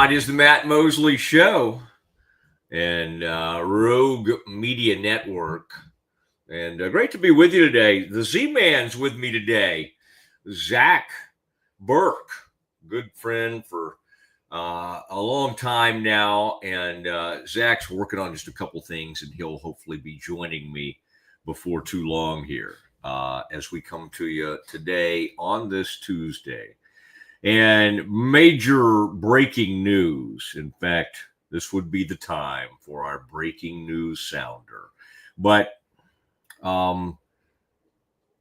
It is the Matt Mosley Show and Rogue Media Network. And great to be with you today. The Z-Man's with me today. Zach Burke, good friend for a long time now. And Zach's working on just a couple things, and he'll hopefully be joining me before too long here as we come to you today on this Tuesday. And major breaking news. In fact, this would be the time for our breaking news sounder. But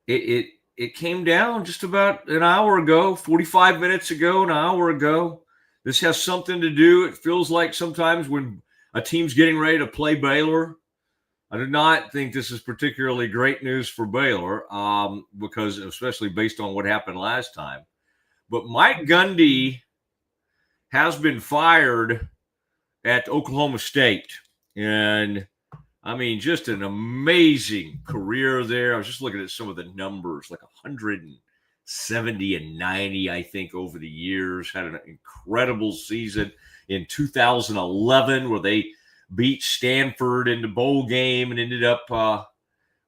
it came down just about an hour ago, 45 minutes ago, an hour ago. This has something to do. It feels like sometimes when a team's getting ready to play Baylor, I do not think this is particularly great news for Baylor because especially based on what happened last time. But Mike Gundy has been fired at Oklahoma State. And, I mean, just an amazing career there. I was just looking at some of the numbers, like 170 and 90, I think, over the years. Had an incredible season in 2011 where they beat Stanford in the bowl game and ended up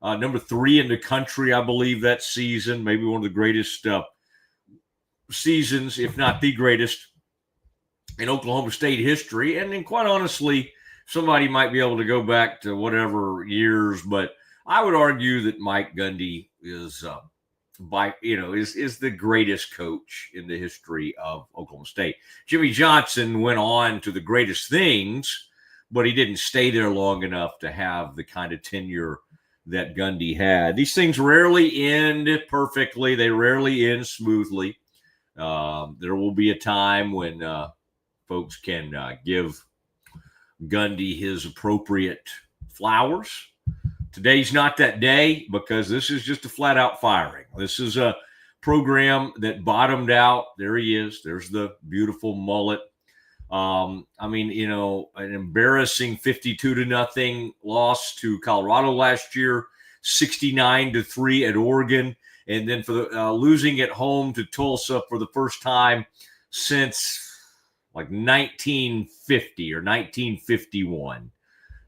number 3 in the country, I believe, that season. Maybe one of the greatest seasons, if not the greatest, in Oklahoma State history. And then, quite honestly, somebody might be able to go back to whatever years, but I would argue that Mike Gundy is the greatest coach in the history of Oklahoma State. Jimmy Johnson went on to the greatest things, but he didn't stay there long enough to have the kind of tenure that Gundy had. These things rarely end perfectly. They rarely end smoothly. There will be a time when folks can give Gundy his appropriate flowers. Today's not that day because this is just a flat-out firing. This is a program that bottomed out. There he is. There's the beautiful mullet. An embarrassing 52-0 loss to Colorado last year, 69-3 at Oregon. And then for the losing at home to Tulsa for the first time since like 1950 or 1951.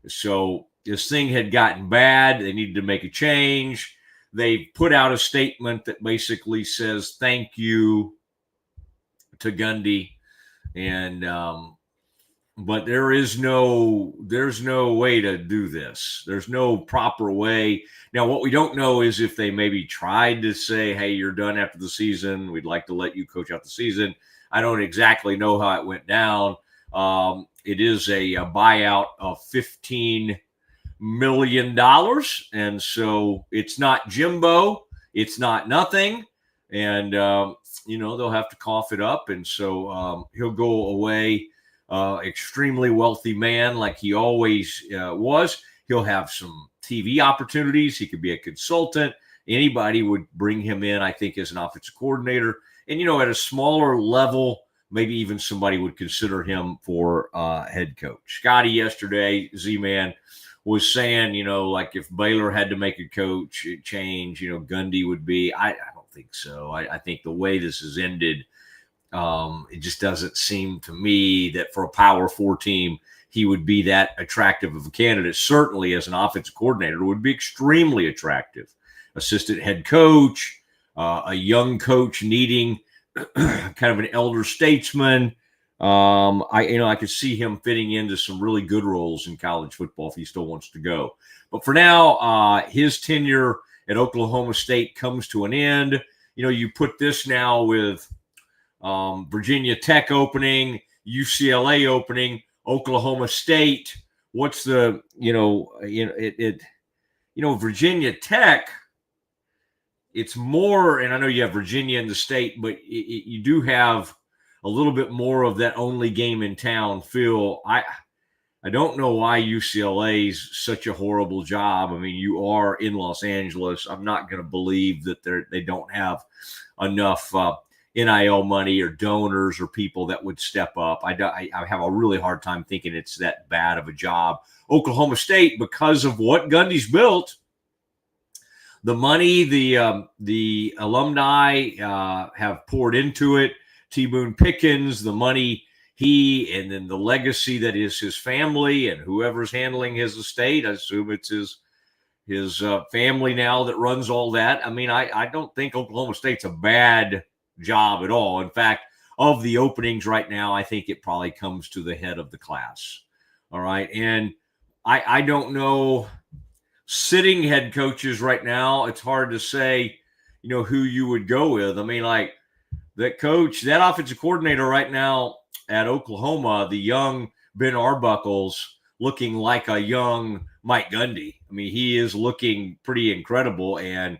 So this thing had gotten bad. They needed to make a change. They put out a statement that basically says thank you to Gundy. And but there's no way to do this. There's no proper way. Now, what we don't know is if they maybe tried to say, hey, you're done after the season. We'd like to let you coach out the season. I don't exactly know how it went down. It is a buyout of $15 million. And so it's not Jimbo. It's not nothing. And, they'll have to cough it up. And so he'll go away. Extremely wealthy man like he always was. He'll have some TV opportunities. He could be a consultant. Anybody would bring him in, I think, as an offensive coordinator. And, at a smaller level, maybe even somebody would consider him for head coach. Scotty yesterday, Z-Man, was saying, like if Baylor had to make a coach change, Gundy would be. I don't think so. I think the way this has ended, it just doesn't seem to me that for a Power 4 team, he would be that attractive of a candidate. Certainly as an offensive coordinator, would be extremely attractive. Assistant head coach, a young coach needing kind of an elder statesman. I could see him fitting into some really good roles in college football if he still wants to go. But for now, his tenure at Oklahoma State comes to an end. You put this now with Virginia Tech opening, UCLA opening, Oklahoma State. What's the Virginia Tech? It's more, and I know you have Virginia in the state, but you do have a little bit more of that only game in town feel. I don't know why UCLA's such a horrible job. I mean, you are in Los Angeles. I'm not going to believe that they don't have enough NIL money or donors or people that would step up. I have a really hard time thinking it's that bad of a job. Oklahoma State, because of what Gundy's built, the money the alumni have poured into it, T. Boone Pickens, the money he and then the legacy that is his family and whoever's handling his estate. I assume it's his family now that runs all that. I mean, I don't think Oklahoma State's a bad job at all. In fact, of the openings right now, I think it probably comes to the head of the class. All right. And I don't know, sitting head coaches right now, it's hard to say, who you would go with. I mean, like that coach, that offensive coordinator right now at Oklahoma, the young Ben Arbuckle's looking like a young Mike Gundy. I mean, he is looking pretty incredible. And,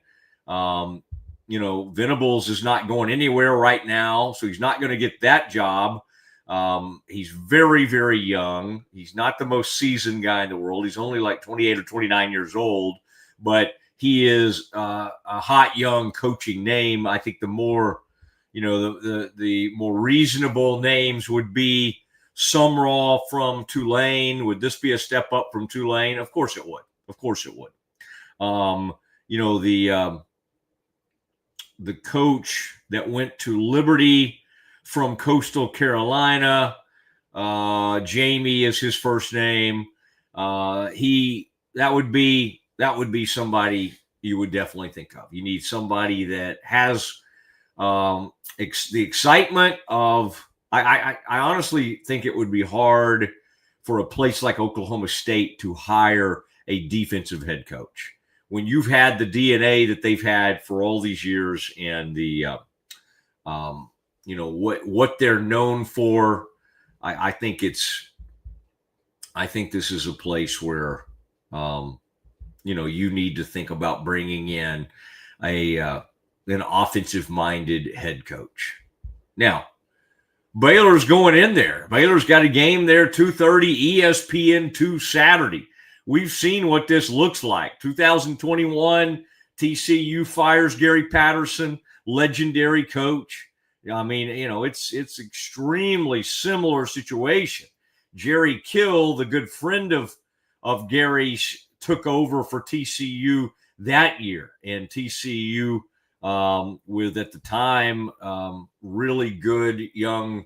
Venables is not going anywhere right now, so he's not going to get that job. He's very, very young. He's not the most seasoned guy in the world. He's only like 28 or 29 years old, but he is a hot young coaching name. I think the more, the more reasonable names would be Sumrall from Tulane. Would this be a step up from Tulane? Of course it would. Of course it would. The coach that went to Liberty from Coastal Carolina, Jamie is his first name. That would be somebody you would definitely think of. You need somebody that has the excitement of. I honestly think it would be hard for a place like Oklahoma State to hire a defensive head coach when you've had the DNA that they've had for all these years and the what they're known for. I think this is a place where you need to think about bringing in an offensive minded head coach. Now, Baylor's going in there. Baylor's got a game there, 2:30 ESPN2 Saturday. We've seen what this looks like. 2021, TCU fires Gary Patterson, legendary coach. I mean, it's extremely similar situation. Jerry Kill, the good friend of Gary's, took over for TCU that year, and TCU with at the time really good young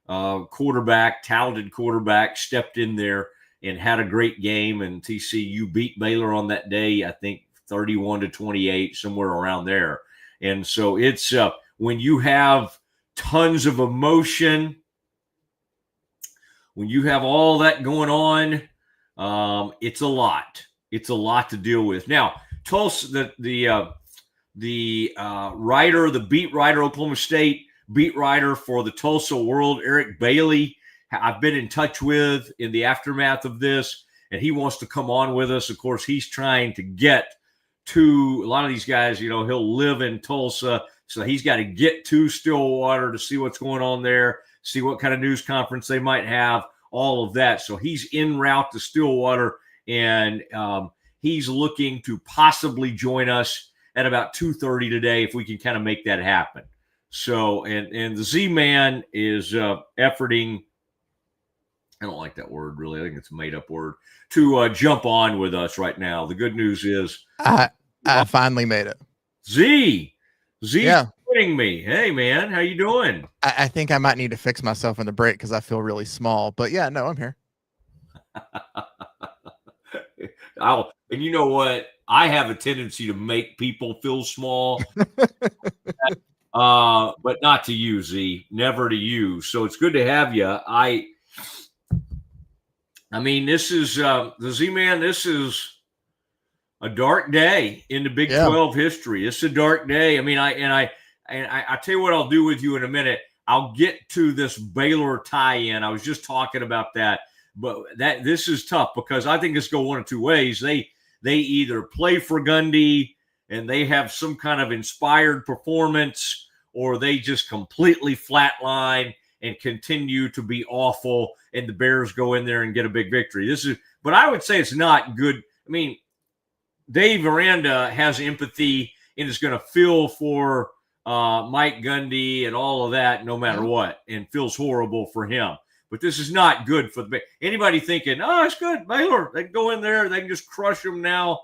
quarterback, talented quarterback, stepped in there and had a great game, and TCU beat Baylor on that day, I think 31-28, somewhere around there. And so it's when you have tons of emotion, when you have all that going on, it's a lot. It's a lot to deal with. Now, Tulsa, the writer, the beat writer, Oklahoma State beat writer for the Tulsa World, Eric Bailey, I've been in touch with in the aftermath of this, and he wants to come on with us. Of course, he's trying to get to a lot of these guys, he'll live in Tulsa, so he's got to get to Stillwater to see what's going on there, see what kind of news conference they might have, all of that. So he's en route to Stillwater, and he's looking to possibly join us at about 2:30 today if we can kind of make that happen. So, and the Z-Man is efforting, I don't like that word really, I think it's a made-up word, to jump on with us right now. The good news is I finally made it. Z's joining me. Hey, man, how you doing? I think I might need to fix myself in the break because I feel really small. But yeah, no, I'm here. And you know what? I have a tendency to make people feel small, but not to you, Z. Never to you. So it's good to have you. I mean, this is the Z-Man. This is a dark day in the Big 12 history. It's a dark day. I mean, I tell you what I'll do with you in a minute. I'll get to this Baylor tie-in. I was just talking about that, but this is tough because I think it's go one of two ways. They either play for Gundy and they have some kind of inspired performance, or they just completely flatline and continue to be awful, and the Bears go in there and get a big victory. But I would say it's not good. I mean, Dave Aranda has empathy and is going to feel for Mike Gundy and all of that no matter what, and feels horrible for him. But this is not good for anybody thinking, oh, it's good. Baylor, they can go in there. They can just crush them now.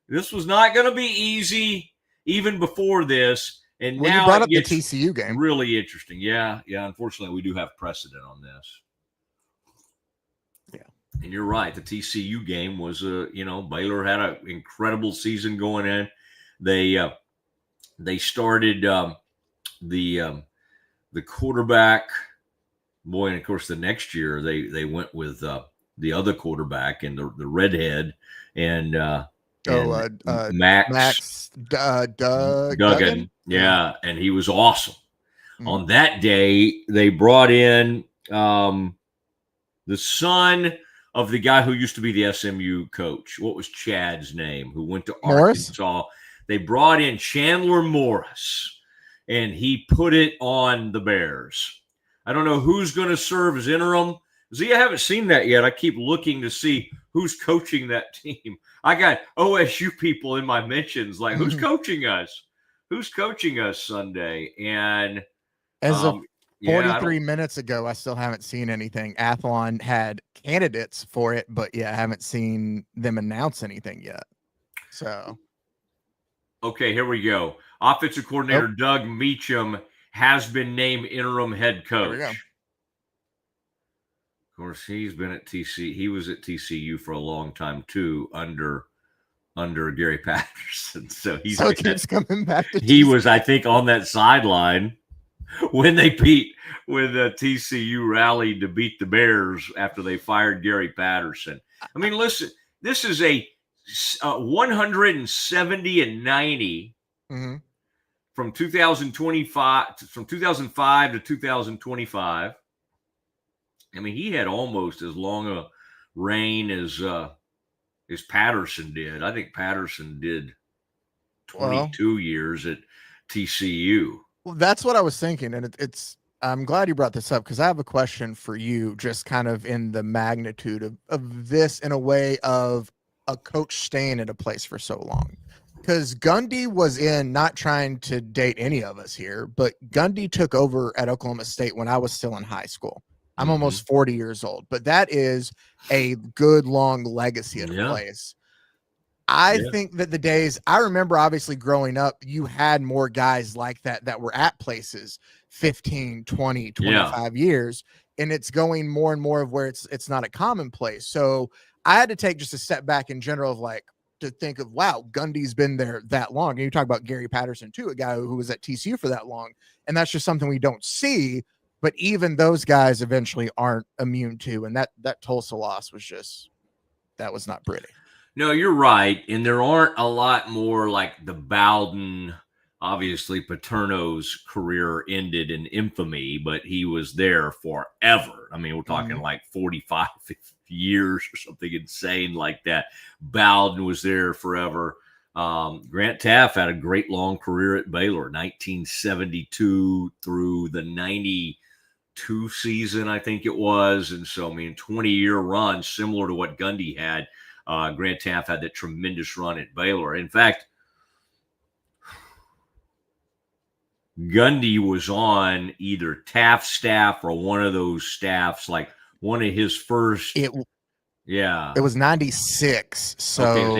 This was not going to be easy even before this. And Well, you now brought it up the gets TCU game. really interesting. Yeah. Unfortunately, we do have precedent on this. Yeah. And you're right. The TCU game was, Baylor had an incredible season going in. They started the quarterback. Boy, and of course, the next year they went with the other quarterback and the redhead and Max Duggan. Duggan. Yeah, and he was awesome. Mm. On that day, they brought in the son of the guy who used to be the SMU coach. What was Chad's name? Who went to Morris? Arkansas. They brought in Chandler Morris, and he put it on the Bears. I don't know who's going to serve as interim. See, I haven't seen that yet. I keep looking to see who's coaching that team. I got OSU people in my mentions like, who's coaching us? Who's coaching us Sunday? And as of 43 yeah, minutes ago, I still haven't seen anything. Athlon had candidates for it, but yeah, I haven't seen them announce anything yet. So, okay, here we go. Offensive coordinator Doug Meacham has been named interim head coach. There we go. Of course, he's been at TCU. He was at TCU for a long time too, under Gary Patterson. So it keeps coming back to he TCU. was, I think, on that sideline when TCU rallied to beat the Bears after they fired Gary Patterson. I mean, listen, this is a 170-90 from 2005 to 2025. I mean, he had almost as long a reign as Patterson did. I think Patterson did 22 years at TCU. Well, that's what I was thinking, and it's. I'm glad you brought this up because I have a question for you, just kind of in the magnitude of this, in a way of a coach staying at a place for so long. Because Gundy was not trying to date any of us here, but Gundy took over at Oklahoma State when I was still in high school. I'm almost 40 years old, but that is a good long legacy at a place. I think that the days I remember, obviously growing up, you had more guys like that were at places 15, 20, 25 years. And it's going more and more of where it's not a commonplace. So I had to take just a step back in general of to think of, wow, Gundy's been there that long. And you talk about Gary Patterson too, a guy who was at TCU for that long. And that's just something we don't see. But even those guys eventually aren't immune to. And that Tulsa loss was that was not pretty. No, you're right. And there aren't a lot more like the Bowden. Obviously, Paterno's career ended in infamy, but he was there forever. I mean, we're talking like 45 years or something insane like that. Bowden was there forever. Grant Taft had a great long career at Baylor, 1972 through the 92 season, I think it was. And so, I mean, 20-year run, similar to what Gundy had. Grant Taft had that tremendous run at Baylor. In fact, Gundy was on either Taft's staff or one of those staffs, like one of his first. It was 96. So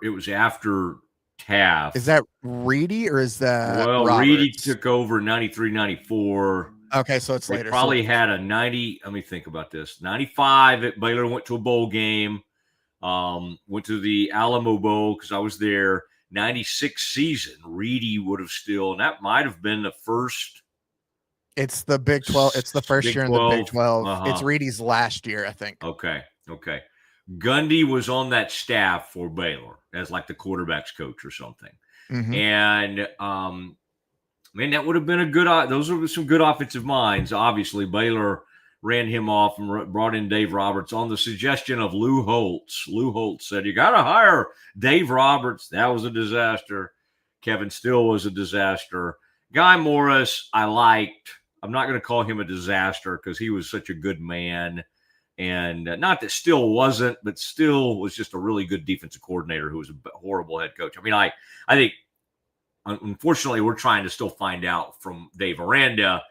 it was after Taft. Is that Reedy or is that Roberts? Reedy took over 93, 94. Okay, so it's later. Probably had a 90. Let me think about this. 95 at Baylor, went to a bowl game. Went to the Alamo Bowl because I was there. 96 season, Reedy would have still, and that might have been the first. It's the Big 12. It's the first Big year 12, in the Big 12. It's Reedy's last year, I think. Okay. Gundy was on that staff for Baylor as like the quarterback's coach or something. And, man, that would have been those were some good offensive minds. Obviously, Baylor ran him off and brought in Dave Roberts on the suggestion of Lou Holtz. Lou Holtz said, you got to hire Dave Roberts. That was a disaster. Kevin Still was a disaster. Guy Morris, I liked. I'm not going to call him a disaster because he was such a good man. And not that Still wasn't, but Still was just a really good defensive coordinator who was a horrible head coach. I mean, I think, unfortunately, we're trying to still find out from Dave Aranda.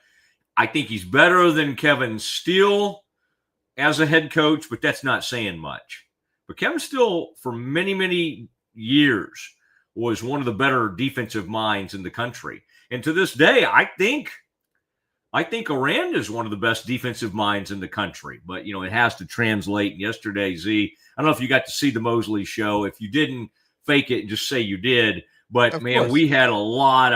I think he's better than Kevin Steele as a head coach, but that's not saying much. But Kevin Steele, for many, many years, was one of the better defensive minds in the country. And to this day, I think Aranda is one of the best defensive minds in the country. But, it has to translate. And yesterday, Z, I don't know if you got to see the Mosley show. If you didn't, fake it and just say you did. But, Of man, course. we had a lot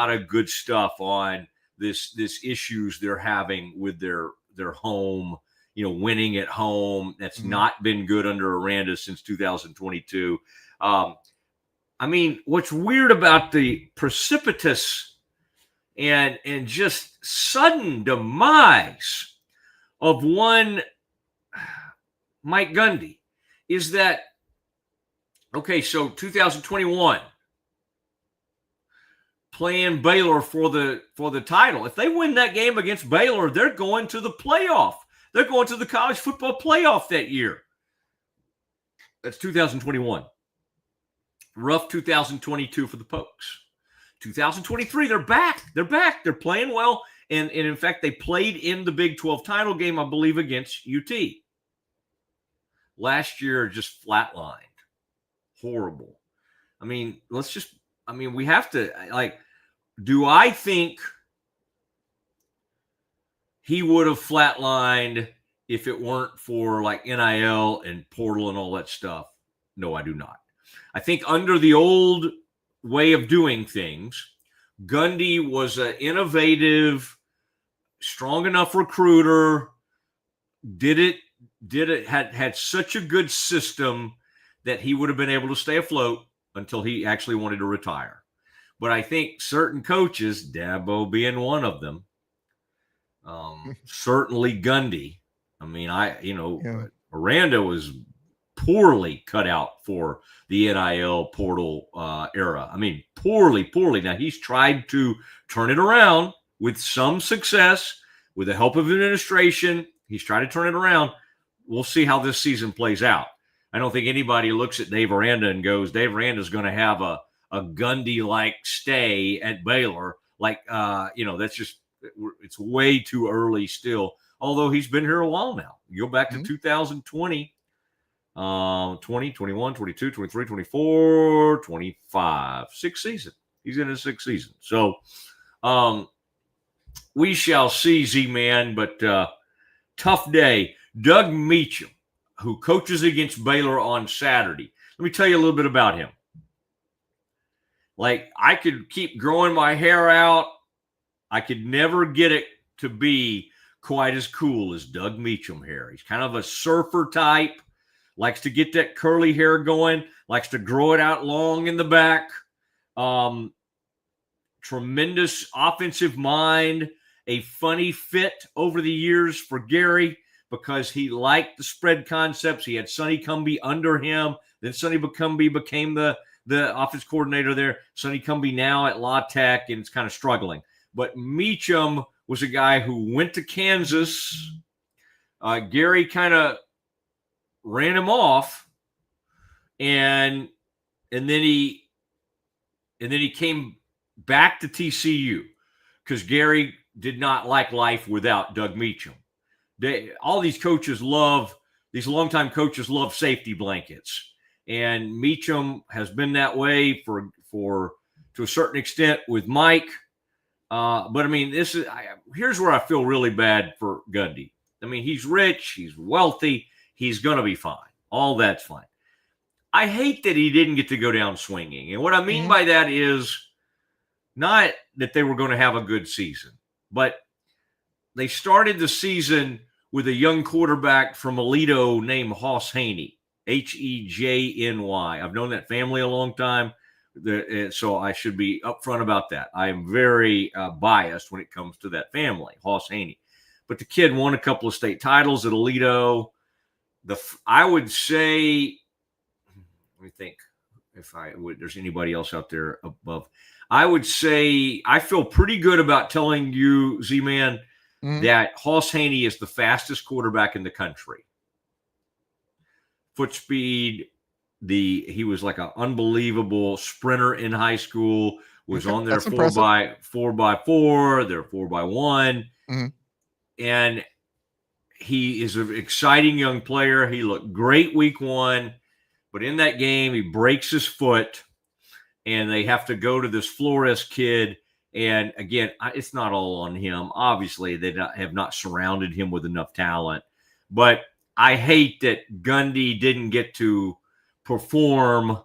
of good stuff on this issues they're having with their home, winning at home. That's not been good under Aranda since 2022. What's weird about the precipitous and just sudden demise of one Mike Gundy is that, okay, so 2021, playing Baylor for the title. If they win that game against Baylor, they're going to the playoff. They're going to the college football playoff that year. That's 2021. Rough 2022 for the Pokes. 2023, they're back. They're playing well. And in fact, they played in the Big 12 title game, I believe, against UT. Last year, just flatlined. Horrible. We have to, do I think he would have flatlined if it weren't for NIL and portal and all that stuff? No, I do not. I think under the old way of doing things, Gundy was an innovative, strong enough recruiter, had such a good system that he would have been able to stay afloat until he actually wanted to retire. But I think certain coaches, Dabo being one of them, certainly Gundy. Aranda was poorly cut out for the NIL portal era. Poorly. Now, he's tried to turn it around with some success, with the help of administration. He's tried to turn it around. We'll see how this season plays out. I don't think anybody looks at Dave Aranda and goes, Dave Aranda's going to have a Gundy-like stay at Baylor. That's just, it's way too early still, although he's been here a while now. You go back to 2020, 20, 21, 22, 23, 24, 25, sixth season. He's in his sixth season. So we shall see, Z-Man, but tough day. Doug Meacham, who coaches against Baylor on Saturday. Let me tell you a little bit about him. I could keep growing my hair out. I could never get it to be quite as cool as Doug Meacham hair. He's kind of a surfer type, likes to get that curly hair going, likes to grow it out long in the back. Tremendous offensive mind, a funny fit over the years for Gary because he liked the spread concepts. He had Sonny Cumbie under him. Then Sonny Cumbie became the offense coordinator there. Sonny Cumbie now at La Tech, and it's kind of struggling. But Meacham was a guy who went to Kansas. Gary kind of ran him off, and then he came back to TCU because Gary did not like life without Doug Meacham. All these coaches these longtime coaches love safety blankets. And Meacham has been that way for to a certain extent with Mike. But here's where I feel really bad for Gundy. He's rich, he's wealthy, he's going to be fine. All that's fine. I hate that he didn't get to go down swinging. And what I mean by that is not that they were going to have a good season, but they started the season with a young quarterback from Aledo named Hoss Haney. Hejny. I've known that family a long time, so I should be upfront about that. I am very biased when it comes to that family, Hoss Haney. But the kid won a couple of state titles at Aledo. I would say, let me think if there's anybody else out there above. I would say I feel pretty good about telling you, Z-Man, that Hoss Haney is the fastest quarterback in the country. Foot speed, he was like an unbelievable sprinter in high school, was on their 4x4, their 4x1. And he is an exciting young player. He looked great week one. But in that game, he breaks his foot, and they have to go to this Flores kid. And again, it's not all on him. Obviously, they have not surrounded him with enough talent. But I hate that Gundy didn't get to perform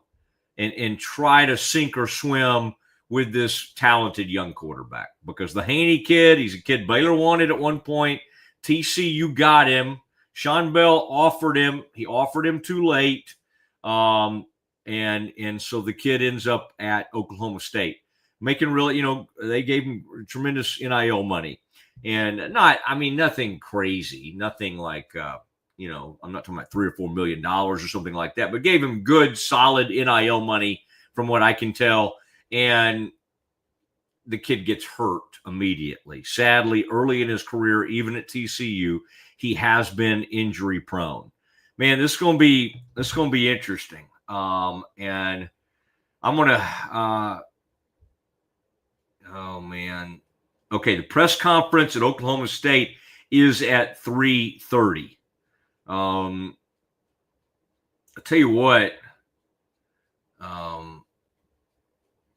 and try to sink or swim with this talented young quarterback. Because the Haney kid, he's a kid Baylor wanted at one point. TCU got him. Sean Bell offered him. He offered him too late. And so the kid ends up at Oklahoma State, making really, they gave him tremendous NIL money, and nothing crazy, nothing like, I'm not talking about $3 or $4 million or something like that, but gave him good, solid NIL money from what I can tell. And the kid gets hurt immediately. Sadly, early in his career, even at TCU, he has been injury prone. Man, this is going to be interesting. And I'm going to, oh man. Okay. The press conference at Oklahoma State is at 3:30. I'll tell you what,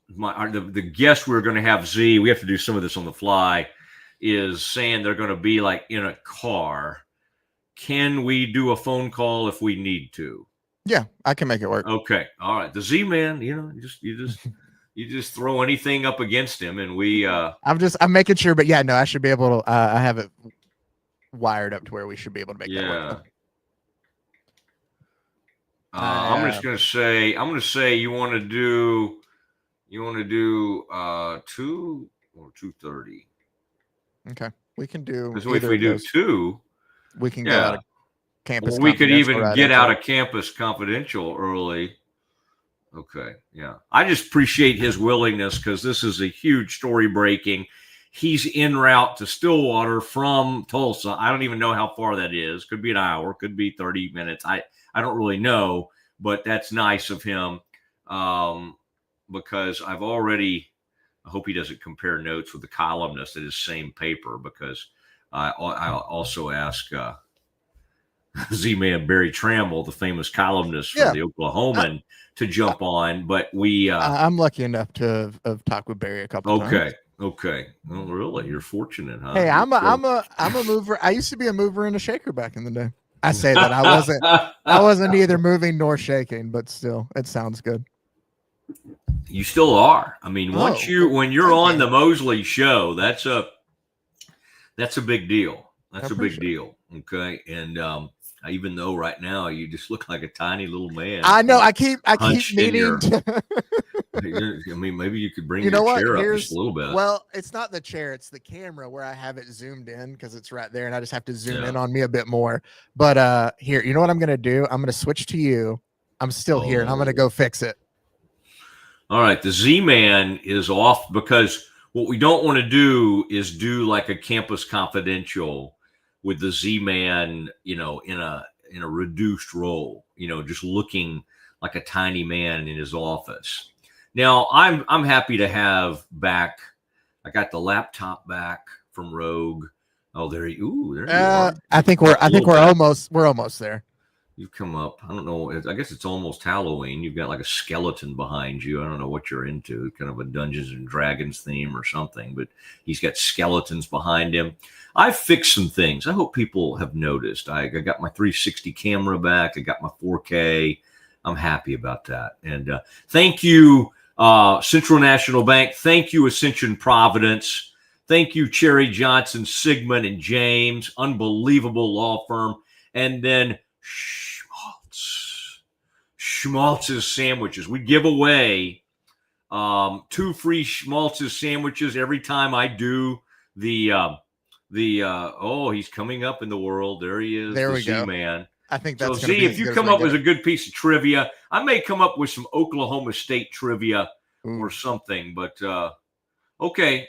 the guest we're going to have, Z, we have to do some of this on the fly, is saying they're going to be like in a car. Can we do a phone call if we need to? Yeah, I can make it work. Okay. All right. The Z-Man, you just throw anything up against him, and we I'm making sure, but yeah, no, I should be able to I have it wired up to where we should be able to make that work. I'm just gonna say you want to do 2 or 2:30. Okay, we can do. Because if we do 2, we can go out of campus. Well, we could even get out of campus confidential early. Okay, yeah. I just appreciate his willingness, because this is a huge story breaking. He's en route to Stillwater from Tulsa. I don't even know how far that is. Could be an hour, could be 30 minutes. I don't really know, but that's nice of him, because I hope he doesn't compare notes with the columnist at his same paper, because I also asked Z-Man Barry Tramel, the famous columnist for the Oklahoman, to jump on. But I'm lucky enough to have talked with Barry a couple times. Okay. Well, really, you're fortunate, huh? Hey, I'm a mover. I used to be a mover and a shaker back in the day. I say that I wasn't either moving nor shaking, but still, it sounds good. You still are. I mean, when you're on the Mosley show, that's a big deal. That's a big deal. Okay. And even though right now you just look like a tiny little man. I know. I keep needing to. I mean, maybe you could bring your chair up just a little bit. Well, it's not the chair; it's the camera where I have it zoomed in, because it's right there, and I just have to zoom in on me a bit more. But here, you know what I'm gonna do? I'm gonna switch to you. I'm still here, and I'm gonna go fix it. All right, the Z-Man is off, because what we don't want to do is do like a campus confidential with the Z-Man, in a reduced role, just looking like a tiny man in his office. Now, I'm happy to have back. I got the laptop back from Rogue. Oh, there you are. I think we're almost there. You've come up. I don't know. I guess it's almost Halloween. You've got like a skeleton behind you. I don't know what you're into. Kind of a Dungeons and Dragons theme or something. But he's got skeletons behind him. I've fixed some things. I hope people have noticed. I got my 360 camera back. I got my 4K. I'm happy about that. And thank you, Central National Bank. Thank you, Ascension Providence. Thank you, Cherry Johnson, Sigmund, and James. Unbelievable law firm. And then Schmaltz's Sandwiches. We give away 2 free Schmaltz's sandwiches every time I do he's coming up in the world. There he is. There we go. Man. I think that's so. See, if you come up with a good piece of trivia, I may come up with some Oklahoma State trivia or something. But okay.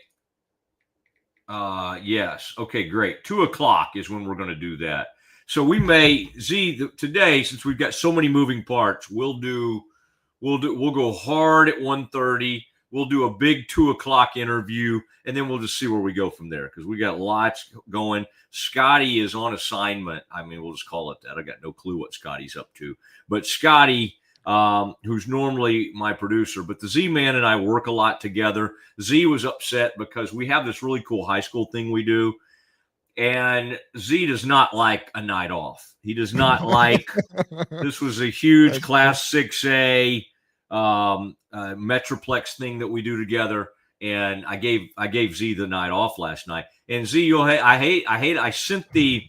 Yes. Okay. Great. 2:00 is when we're going to do that. So we may today, since we've got so many moving parts, we'll go hard at 1:30. We'll do a big 2:00 interview, and then we'll just see where we go from there, because we got lots going. Scotty is on assignment. I mean, we'll just call it that. I got no clue what Scotty's up to, but Scotty who's normally my producer. But the Z-Man and I work a lot together. Z was upset because we have this really cool high school thing we do. And Z does not like a night off. He does not like this was a huge Class 6A Metroplex thing that we do together. And I gave Z the night off last night. And Z, I sent the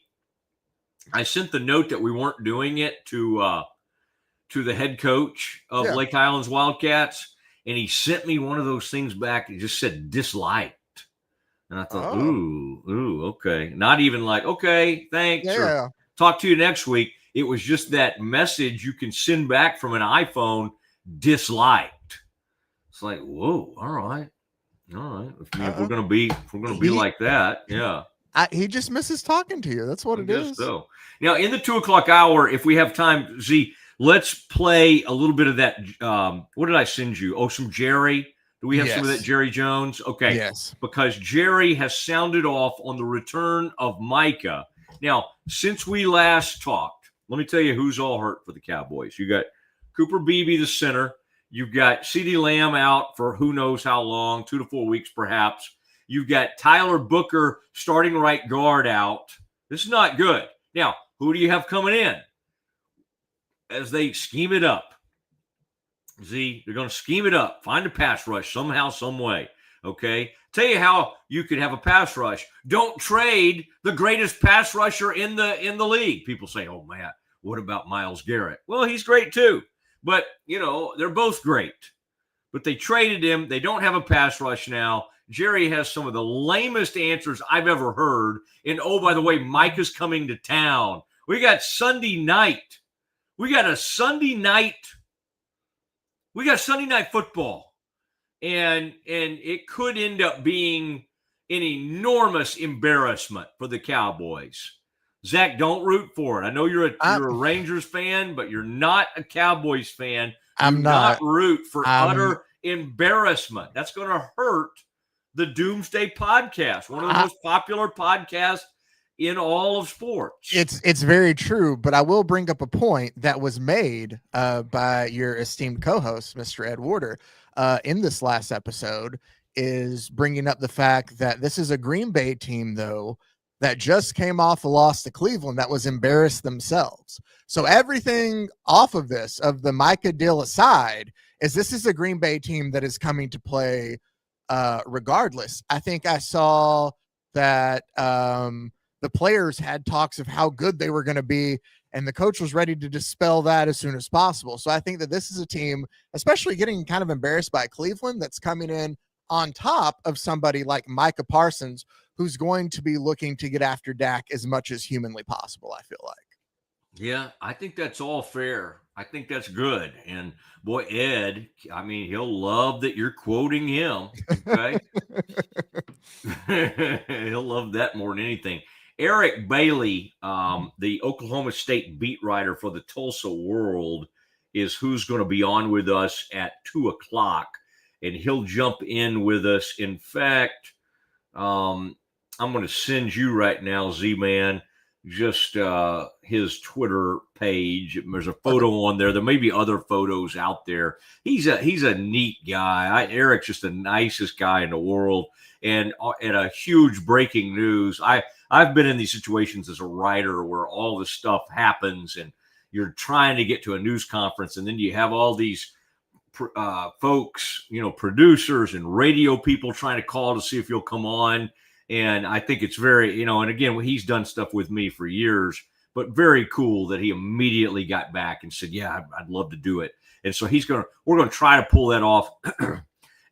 note that we weren't doing it to the head coach of Lake Highlands Wildcats, and he sent me one of those things back. It just said disliked. And I thought, ooh, okay. Not even like, okay, thanks, or talk to you next week. It was just that message you can send back from an iPhone, disliked. It's like, whoa, all right. If we're gonna be like that, yeah. He just misses talking to you. That's what it is. So now in the 2:00 hour, if we have time, Z, let's play a little bit of that. What did I send you? Oh, some Jerry. Do we have some of that Jerry Jones? Okay. Yes. Because Jerry has sounded off on the return of Micah. Now, since we last talked, let me tell you who's all hurt for the Cowboys. You got Cooper Beebe, the center. You've got CeeDee Lamb out for who knows how long, 2 to 4 weeks perhaps. You've got Tyler Booker, starting right guard, out. This is not good. Now, who do you have coming in as they scheme it up? Z, they're going to scheme it up. Find a pass rush somehow, some way. Okay? Tell you how you could have a pass rush. Don't trade the greatest pass rusher in the league. People say, oh, man, what about Myles Garrett? Well, he's great too. But, they're both great. But they traded him. They don't have a pass rush now. Jerry has some of the lamest answers I've ever heard. And, oh, by the way, Mike is coming to town. We got Sunday night. We got Sunday night football. And it could end up being an enormous embarrassment for the Cowboys. Zach, don't root for it. I know you're a Rangers fan, but you're not a Cowboys fan. I'm not. Root for utter embarrassment. That's going to hurt the Doomsday Podcast, one of the most popular podcasts in all of sports. It's very true, but I will bring up a point that was made by your esteemed co-host, Mr. Ed Warder, in this last episode, is bringing up the fact that this is a Green Bay team, though, that just came off a loss to Cleveland that was embarrassed themselves. So everything off of this, of the Micah deal aside, this is a Green Bay team that is coming to play regardless. I think I saw that the players had talks of how good they were going to be, and the coach was ready to dispel that as soon as possible. So I think that this is a team, especially getting kind of embarrassed by Cleveland, that's coming in on top of somebody like Micah Parsons, who's going to be looking to get after Dak as much as humanly possible, I feel like. Yeah, I think that's all fair. I think that's good. And boy, Ed, I mean, he'll love that you're quoting him. Okay. He'll love that more than anything. Eric Bailey, the Oklahoma State beat writer for the Tulsa World, is who's going to be on with us at 2:00, and he'll jump in with us. In fact, I'm going to send you right now, Z-Man, just his Twitter page. There's a photo on there. There may be other photos out there. He's a neat guy. Eric's just the nicest guy in the world. And a huge breaking news. I've been in these situations as a writer where all this stuff happens and you're trying to get to a news conference, and then you have all these folks, producers and radio people trying to call to see if you'll come on. And I think it's very, and again, he's done stuff with me for years, but very cool that he immediately got back and said, yeah, I'd love to do it. And so we're going to try to pull that off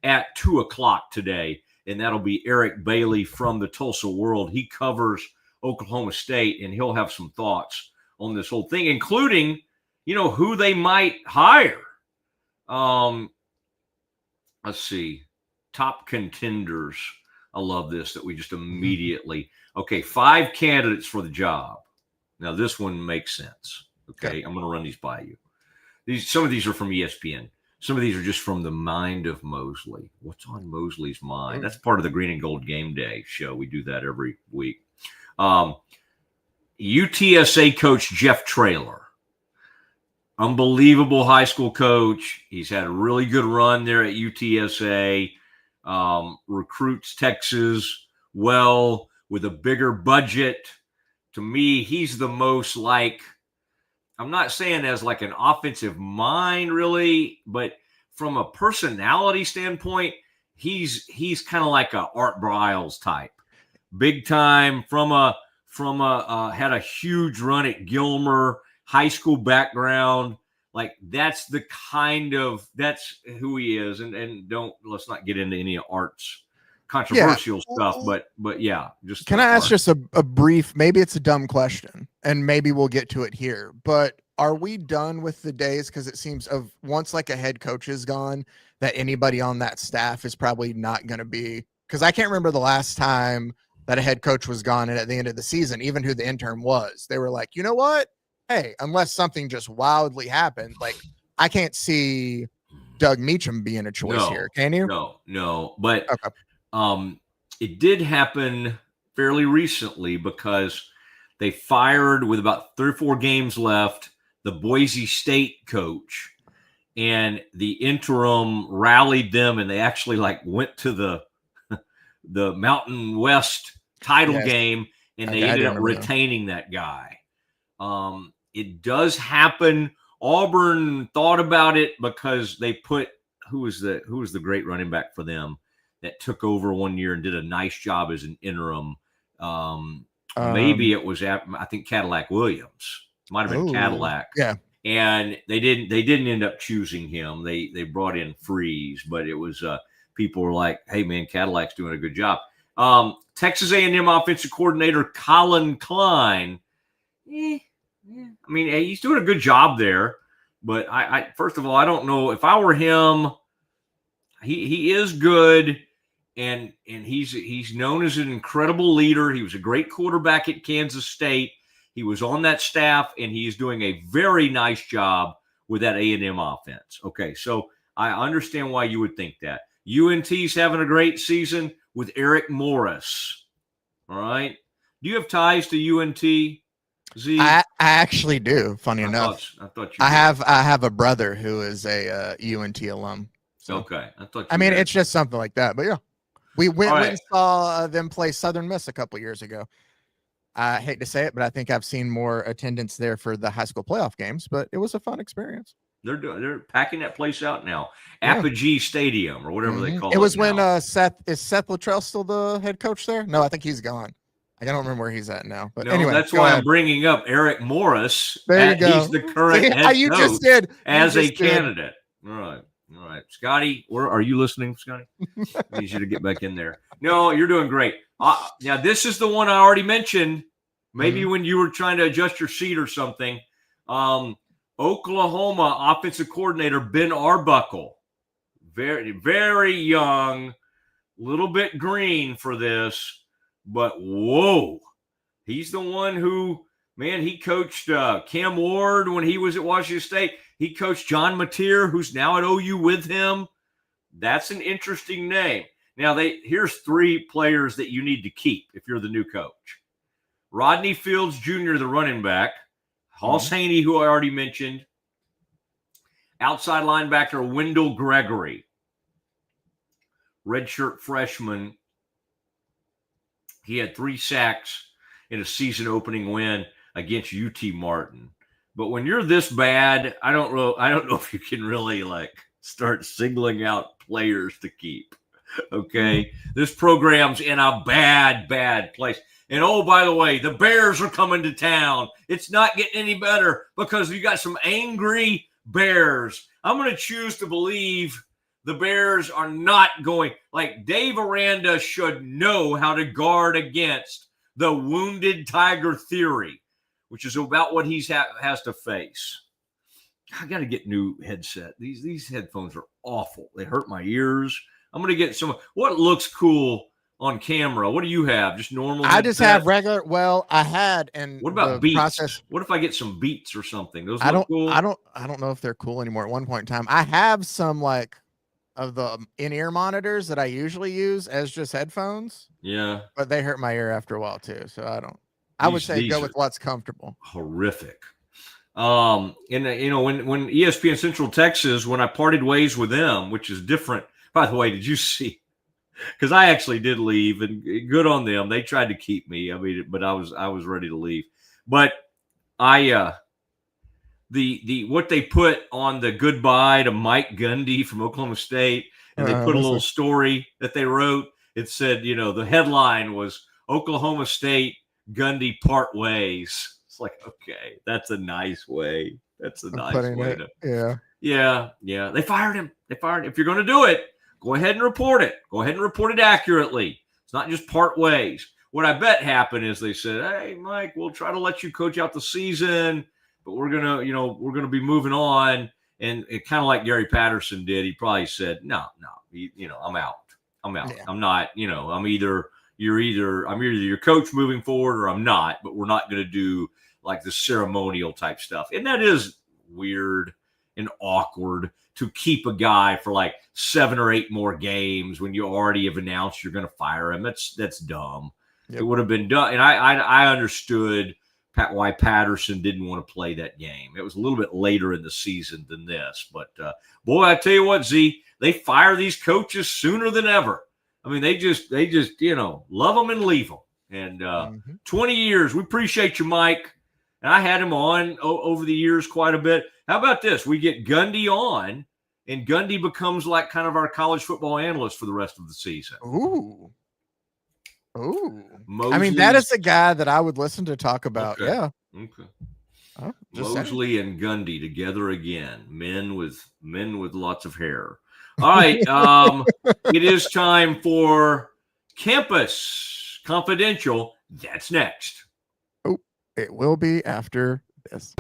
at 2:00 today. And that'll be Eric Bailey from the Tulsa World. He covers Oklahoma State, and he'll have some thoughts on this whole thing, including, who they might hire. Let's see. Top contenders. I love this, that we just immediately, 5 candidates for the job. Now, this one makes sense. Okay. I'm going to run these by you. Some of these are from ESPN. Some of these are just from the mind of Mosley. What's on Mosley's mind? That's part of the Green and Gold Game Day show. We do that every week. UTSA coach Jeff Traylor. unbelievable high school coach. He's had a really good run there at UTSA. Recruits Texas well with a bigger budget. To me, he's the most like, I'm not saying as like an offensive mind really, but from a personality standpoint, he's kind of like a Art Briles type, big time had a huge run at Gilmer, high school background. Like that's who he is. And let's not get into any arts controversial stuff, but yeah, just can I ask just a brief, maybe it's a dumb question and maybe we'll get to it here, but are we done with the days? Because it seems of once like a head coach is gone, that anybody on that staff is probably not going to be, because I can't remember the last time that a head coach was gone and at the end of the season, even who the intern was, they were like, you know what? Hey, unless something just wildly happened, like I can't see Doug Meacham being a choice here. Can you? No. But okay. It did happen fairly recently because they fired with about 3 or 4 games left the Boise State coach, and the interim rallied them, and they actually like went to the Mountain West title game, and they ended up retaining that guy. It does happen. Auburn thought about it because they put who was the great running back for them that took over one year and did a nice job as an interim. Maybe it was I think Cadillac Williams. Might have been Cadillac. Yeah. And they didn't end up choosing him. They brought in Freeze, but it was people were like, "Hey man, Cadillac's doing a good job." Texas A&M offensive coordinator Colin Klein. I mean, he's doing a good job there, but I first of all, I don't know if I were him. He is good, and he's known as an incredible leader. He was a great quarterback at Kansas State. He was on that staff, and he is doing a very nice job with that A&M offense. Okay, so I understand why you would think that. UNT's having a great season with Eric Morris. All right. Do you have ties to UNT, Z? I actually do. Funny enough, I thought you. I have a brother who is a UNT alum. So, okay, I mean, it's just something like that. But yeah, we went and saw them play Southern Miss a couple years ago. I hate to say it, but I think I've seen more attendance there for the high school playoff games. But it was a fun experience. They're packing that place out now. Apogee Stadium or whatever they call it. It was when Seth Luttrell still the head coach there? No, I think he's gone. I don't remember where he's at now. But anyway, that's why I'm bringing up Eric Morris. There you go. He's the current head coach just did as a candidate. All right, Scotty, are you listening, Scotty? I need you to get back in there. No, you're doing great. Now this is the one I already mentioned. Maybe when you were trying to adjust your seat or something. Oklahoma offensive coordinator Ben Arbuckle, very, very young, little bit green for this, but whoa, he's the one who, man, he coached Cam Ward when he was at Washington State. He coached John Mateer, who's now at OU with him. That's an interesting name. Now, here's 3 players that you need to keep if you're the new coach. Rodney Fields Jr., the running back. Hoss Haney, who I already mentioned. Outside linebacker Wendell Gregory. Redshirt freshman. He had 3 sacks in a season opening win against UT Martin. But when you're this bad, I don't know if you can really like start singling out players to keep. Okay. This program's in a bad place. And oh, by the way, the Bears are coming to town. It's not getting any better because you got some angry Bears. I'm going to choose to believe the Bears are not going. Like Dave Aranda should know how to guard against the wounded tiger theory, which is about what he has to face. I got to get new headset. These headphones are awful. They hurt my ears. I'm going to get some. What looks cool on camera? What do you have? Just normal? I just have regular. Well, I had. And what about Beats? What if I get some Beats or something? Those look cool. I don't know if they're cool anymore. At one point in time, I have some like of the in-ear monitors that I usually use as just headphones. Yeah, but they hurt my ear after a while too. So I would say go with what's comfortable. Horrific. And when ESPN Central Texas, when I parted ways with them, which is different. By the way, did you see? Because I actually did leave, and good on them. They tried to keep me. I mean, but I was ready to leave. But the what they put on the goodbye to Mike Gundy from Oklahoma State, and they put a little story that they wrote. It said, the headline was Oklahoma State Gundy part ways. It's like, okay, that's a nice way. That's a nice way to. Yeah. They fired him. If you're going to do it, go ahead and report it. Go ahead and report it accurately. It's not just part ways. What I bet happened is they said, "Hey, Mike, we'll try to let you coach out the season, but we're gonna be moving on." And it kind of like Gary Patterson did. He probably said, "No, I'm out. Yeah. I'm not. I'm either your coach moving forward, or I'm not. But we're not going to do like the ceremonial type stuff." And that is weird and awkward to keep a guy for like 7 or 8 more games when you already have announced you're going to fire him. That's dumb. Yep. It would have been done. And I understood why Patterson didn't want to play that game. It was a little bit later in the season than this. But, boy, I tell you what, Z, they fire these coaches sooner than ever. I mean, they just love them and leave them. And 20 years, we appreciate you, Mike. And I had him on over the years quite a bit. How about this? We get Gundy on, and Gundy becomes like kind of our college football analyst for the rest of the season. Ooh. Mosley's, I mean, that is the guy that I would listen to talk about. Okay. Yeah. Okay. Mosley and Gundy together again. Men with lots of hair. All right. It is time for Campus Confidential. That's next. Oh, it will be after this.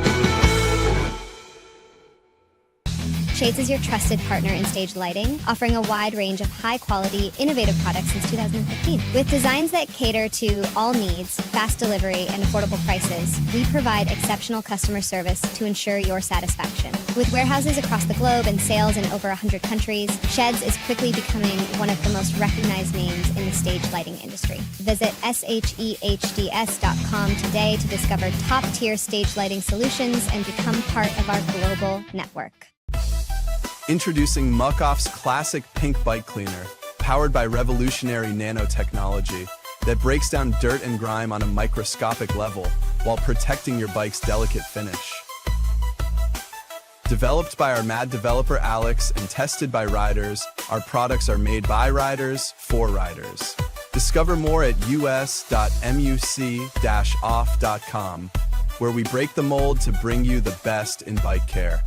Shades is your trusted partner in stage lighting, offering a wide range of high-quality, innovative products since 2015. With designs that cater to all needs, fast delivery, and affordable prices, we provide exceptional customer service to ensure your satisfaction. With warehouses across the globe and sales in over 100 countries, Sheds is quickly becoming one of the most recognized names in the stage lighting industry. Visit shehds.com today to discover top-tier stage lighting solutions and become part of our global network. Introducing Muck-Off's classic pink bike cleaner, powered by revolutionary nanotechnology that breaks down dirt and grime on a microscopic level while protecting your bike's delicate finish. Developed by our mad developer Alex and tested by riders, our products are made by riders for riders. Discover more at us.muc-off.com, where we break the mold to bring you the best in bike care.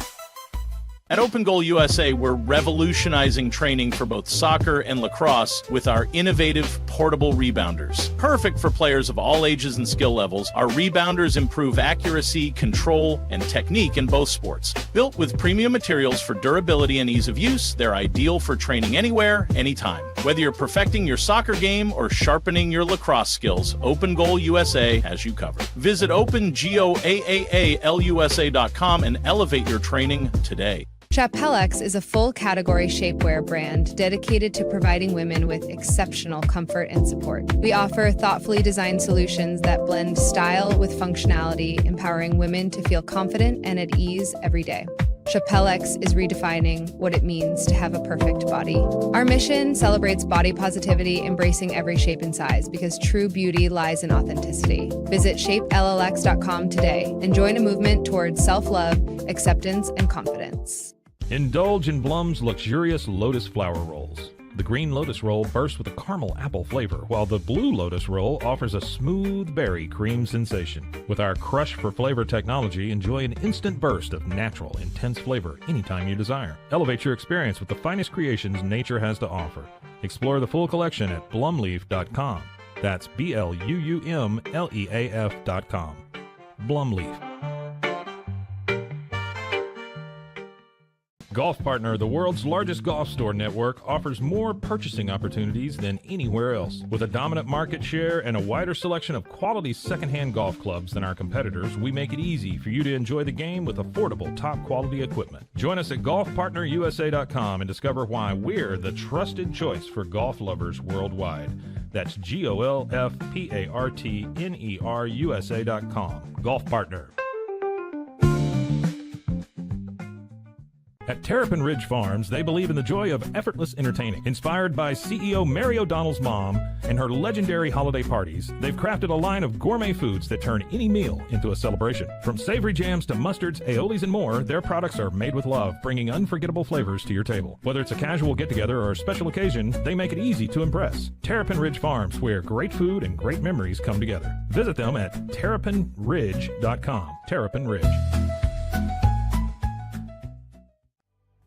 At Open Goal USA, we're revolutionizing training for both soccer and lacrosse with our innovative portable rebounders. Perfect for players of all ages and skill levels, our rebounders improve accuracy, control, and technique in both sports. Built with premium materials for durability and ease of use, they're ideal for training anywhere, anytime. Whether you're perfecting your soccer game or sharpening your lacrosse skills, Open Goal USA has you covered. Visit OpenGoalUSA.com and elevate your training today. Chapellex is a full-category shapewear brand dedicated to providing women with exceptional comfort and support. We offer thoughtfully designed solutions that blend style with functionality, empowering women to feel confident and at ease every day. Chapellex is redefining what it means to have a perfect body. Our mission celebrates body positivity, embracing every shape and size, because true beauty lies in authenticity. Visit shapellx.com today and join a movement towards self-love, acceptance, and confidence. Indulge in Blum's luxurious Lotus Flower Rolls. The green Lotus Roll bursts with a caramel apple flavor, while the blue Lotus Roll offers a smooth berry cream sensation. With our Crush for Flavor technology, enjoy an instant burst of natural, intense flavor anytime you desire. Elevate your experience with the finest creations nature has to offer. Explore the full collection at blumleaf.com. That's BLUUMLEAF.com. Blumleaf. Golf Partner, the world's largest golf store network, offers more purchasing opportunities than anywhere else. With a dominant market share and a wider selection of quality secondhand golf clubs than our competitors, we make it easy for you to enjoy the game with affordable, top-quality equipment. Join us at golfpartnerusa.com and discover why we're the trusted choice for golf lovers worldwide. That's GOLFPARTNERUSA.com. Golf Partner. At Terrapin Ridge Farms, they believe in the joy of effortless entertaining. Inspired by CEO Mary O'Donnell's mom and her legendary holiday parties, they've crafted a line of gourmet foods that turn any meal into a celebration. From savory jams to mustards, aiolis, and more, their products are made with love, bringing unforgettable flavors to your table. Whether it's a casual get-together or a special occasion, they make it easy to impress. Terrapin Ridge Farms, where great food and great memories come together. Visit them at terrapinridge.com. Terrapin Ridge.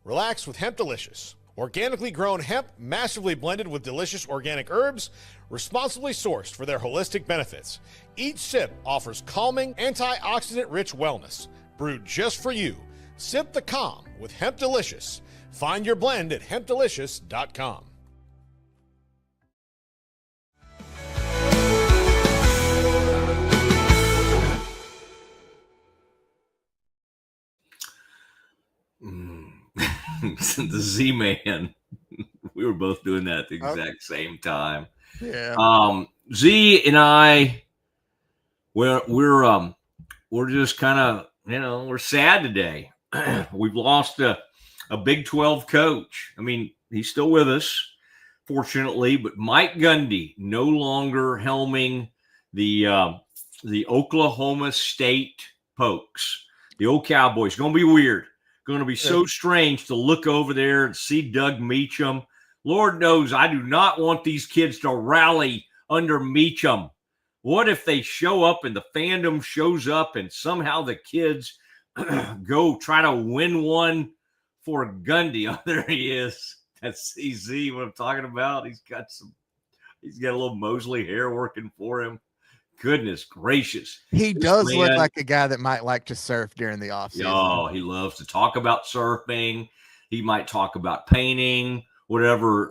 Relax with Hemp Delicious. Organically grown hemp, massively blended with delicious organic herbs, responsibly sourced for their holistic benefits. Each sip offers calming, antioxidant-rich wellness. Brewed just for you. Sip the calm with Hemp Delicious. Find your blend at hempdelicious.com. The Z-Man. We were both doing that at the exact same time. Yeah. Z and I, we're just kind of, we're sad today. We've lost a Big 12 coach. I mean, he's still with us, fortunately, but Mike Gundy no longer helming the Oklahoma State Pokes, the old Cowboys. Going to be weird. Going to be so strange to look over there and see Doug Meacham. Lord knows I do not want these kids to rally under Meacham. What if they show up and the fandom shows up and somehow the kids go try to win one for Gundy? Oh, there he is. That's CZ, what I'm talking about. He's got a little Mosley hair working for him. Goodness gracious. He does look like a guy that might like to surf during the offseason. Oh, he loves to talk about surfing. He might talk about painting, whatever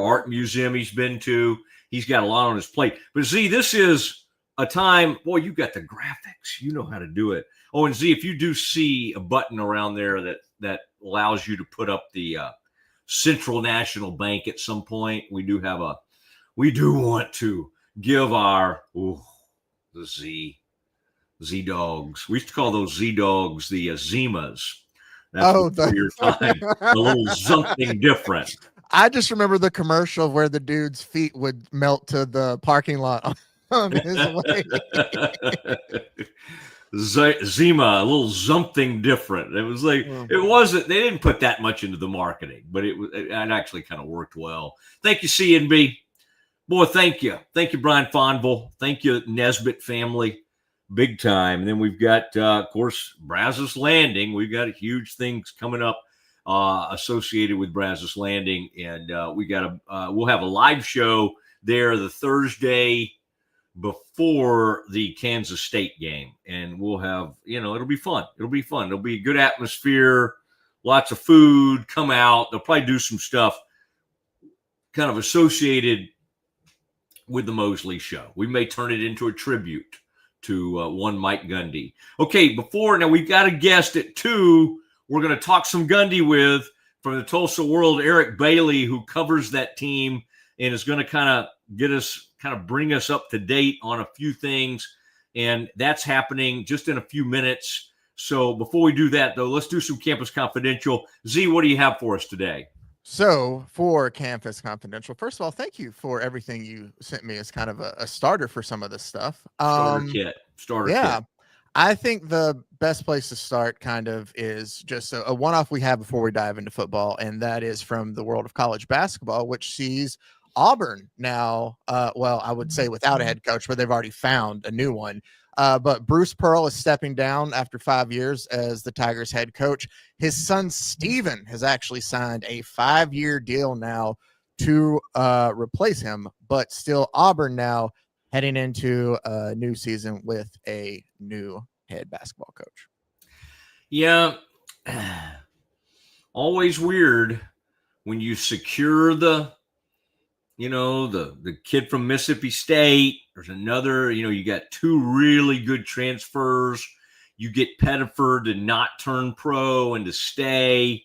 art museum he's been to. He's got a lot on his plate. But Z, this is a time, boy, you got the graphics. You know how to do it. Oh, and Z, if you do see a button around there that allows you to put up the Central National Bank at some point, we do want to give our the Z dogs. We used to call those Z dogs the Zimas. That's your time. A little something different. I just remember the commercial where the dude's feet would melt to the parking lot on his way. Zima, a little something different. It was like, it wasn't, they didn't put that much into the marketing, but it actually kind of worked well. Thank you, CNB. Boy, thank you. Thank you, Brian Fonville. Thank you, Nesbitt family. Big time. And then we've got, of course, Brazos Landing. We've got huge things coming up associated with Brazos Landing. And we'll have a live show there the Thursday before the Kansas State game. And we'll have, it'll be fun. It'll be fun. It'll be a good atmosphere, lots of food, come out. They'll probably do some stuff kind of associated with the Mosley show. We may turn it into a tribute to one Mike Gundy. Okay, now we've got a guest at 2. We're going to talk some Gundy with, from the Tulsa World, Eric Bailey, who covers that team and is going to kind of bring us up to date on a few things. And that's happening just in a few minutes. So before we do that, though, let's do some Campus Confidential. Z, what do you have for us today? So for Campus Confidential, first of all, thank you for everything you sent me as kind of a starter for some of this stuff. Starter kit. I think the best place to start kind of is just a one-off we have before we dive into football, and that is from the world of college basketball, which sees Auburn now, I would say without a head coach, but they've already found a new one. But Bruce Pearl is stepping down after 5 years as the Tigers head coach. His son, Steven, has actually signed a 5-year deal now to replace him, but still Auburn now heading into a new season with a new head basketball coach. Yeah. Always weird when you secure the kid from Mississippi State. There's another, you got 2 really good transfers. You get Pettiford to not turn pro and to stay.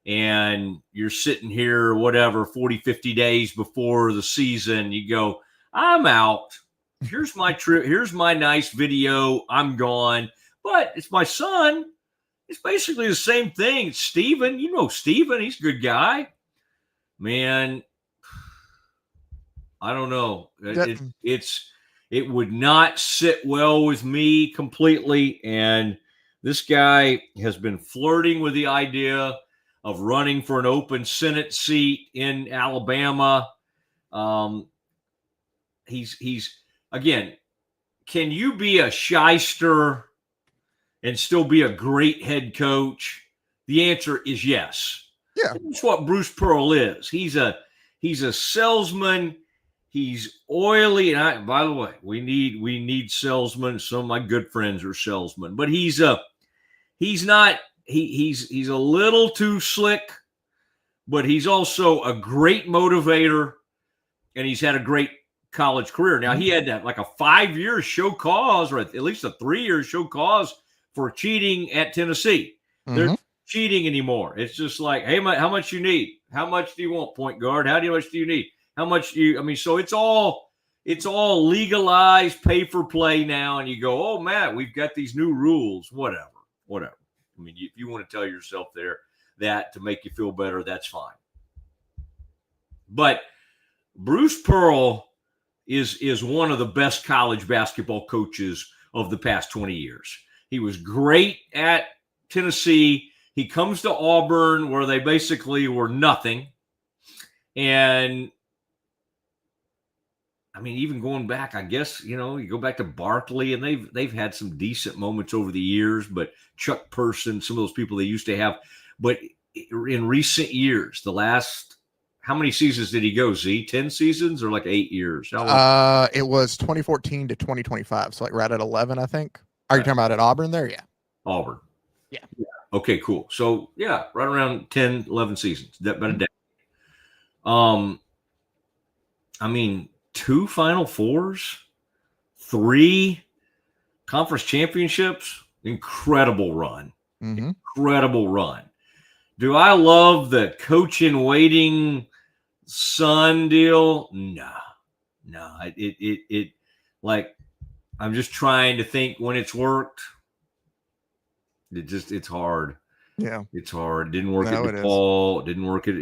And you're sitting here, 40, 50 days before the season. You go, I'm out. Here's my trip. Here's my nice video. I'm gone. But it's my son. It's basically the same thing. Steven, you know Steven, he's a good guy. Man, I don't know. It would not sit well with me completely. And this guy has been flirting with the idea of running for an open Senate seat in Alabama. He's again, can you be a shyster and still be a great head coach? The answer is yes. Yeah. That's what Bruce Pearl is. He's a salesman. He's oily. And by the way, we need salesmen. Some of my good friends are salesmen, but he's a little too slick, but he's also a great motivator, and he's had a great college career. Now, he had like a 5-year show cause, or at least a 3-year show cause for cheating at Tennessee. They're not cheating anymore. It's just like, hey, how much you need? How much do you want, point guard? How much do you need? How much do you? I mean, so it's all legalized, pay for play now, and you go, oh, Matt, we've got these new rules. Whatever. I mean, if you want to tell yourself that to make you feel better, that's fine. But Bruce Pearl is one of the best college basketball coaches of the past 20 years. He was great at Tennessee. He comes to Auburn, where they basically were nothing. And I mean, even going back, I guess, you go back to Barkley, and they've had some decent moments over the years, but Chuck Person, some of those people they used to have. But in recent years, the last, how many seasons did he go, Z? 10 seasons or like 8 years? It was 2014 to 2025. So like right at 11, I think. Are you talking about at Auburn there? Yeah. Auburn. Yeah. Okay, cool. So yeah, right around 10, 11 seasons. About a decade. I mean, 2 Final Fours, 3 conference championships, incredible run. Incredible run. Do I love the coach in waiting son deal? No. It like, I'm just trying to think when it's worked. It's hard. Yeah, it's hard. It didn't work at DePaul. It didn't work at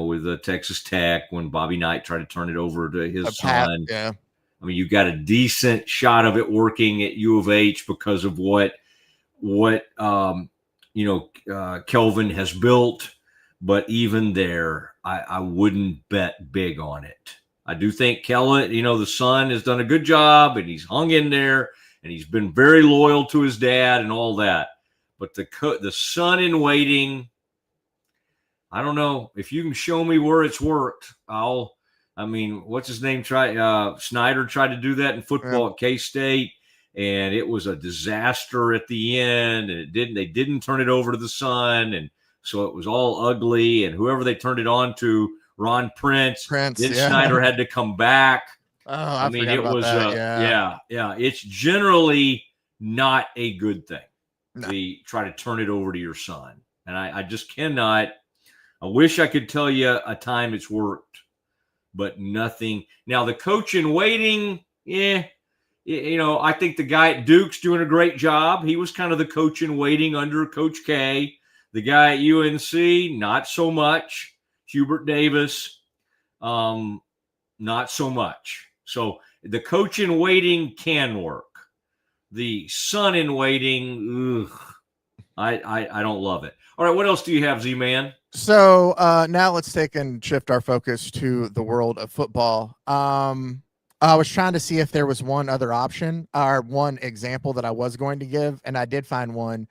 with Texas Tech when Bobby Knight tried to turn it over to his son. Yeah, I mean, you got a decent shot of it working at U of H because of what Kelvin has built. But even there, I wouldn't bet big on it. I do think Kellen, the son has done a good job, and he's hung in there, and he's been very loyal to his dad and all that. But the son in waiting, I don't know. If you can show me where it's worked, what's his name? Snyder tried to do that in football at K-State, and it was a disaster at the end, and they didn't turn it over to the son, and so it was all ugly, and whoever they turned it on to, Ron Prince then Snyder had to come back. Oh, I mean, it was yeah. It's generally not a good thing. No. Try to turn it over to your son. And I just cannot. I wish I could tell you a time it's worked, but nothing. Now, the coach in waiting, I think the guy at Duke's doing a great job. He was kind of the coach in waiting under Coach K. The guy at UNC, not so much. Hubert Davis, not so much. So the coach in waiting can work. The son in waiting, I don't love it. All right, what else do you have, Z-Man? So now let's take and shift our focus to the world of football. I was trying to see if there was one other option or one example that I was going to give, and I did find one.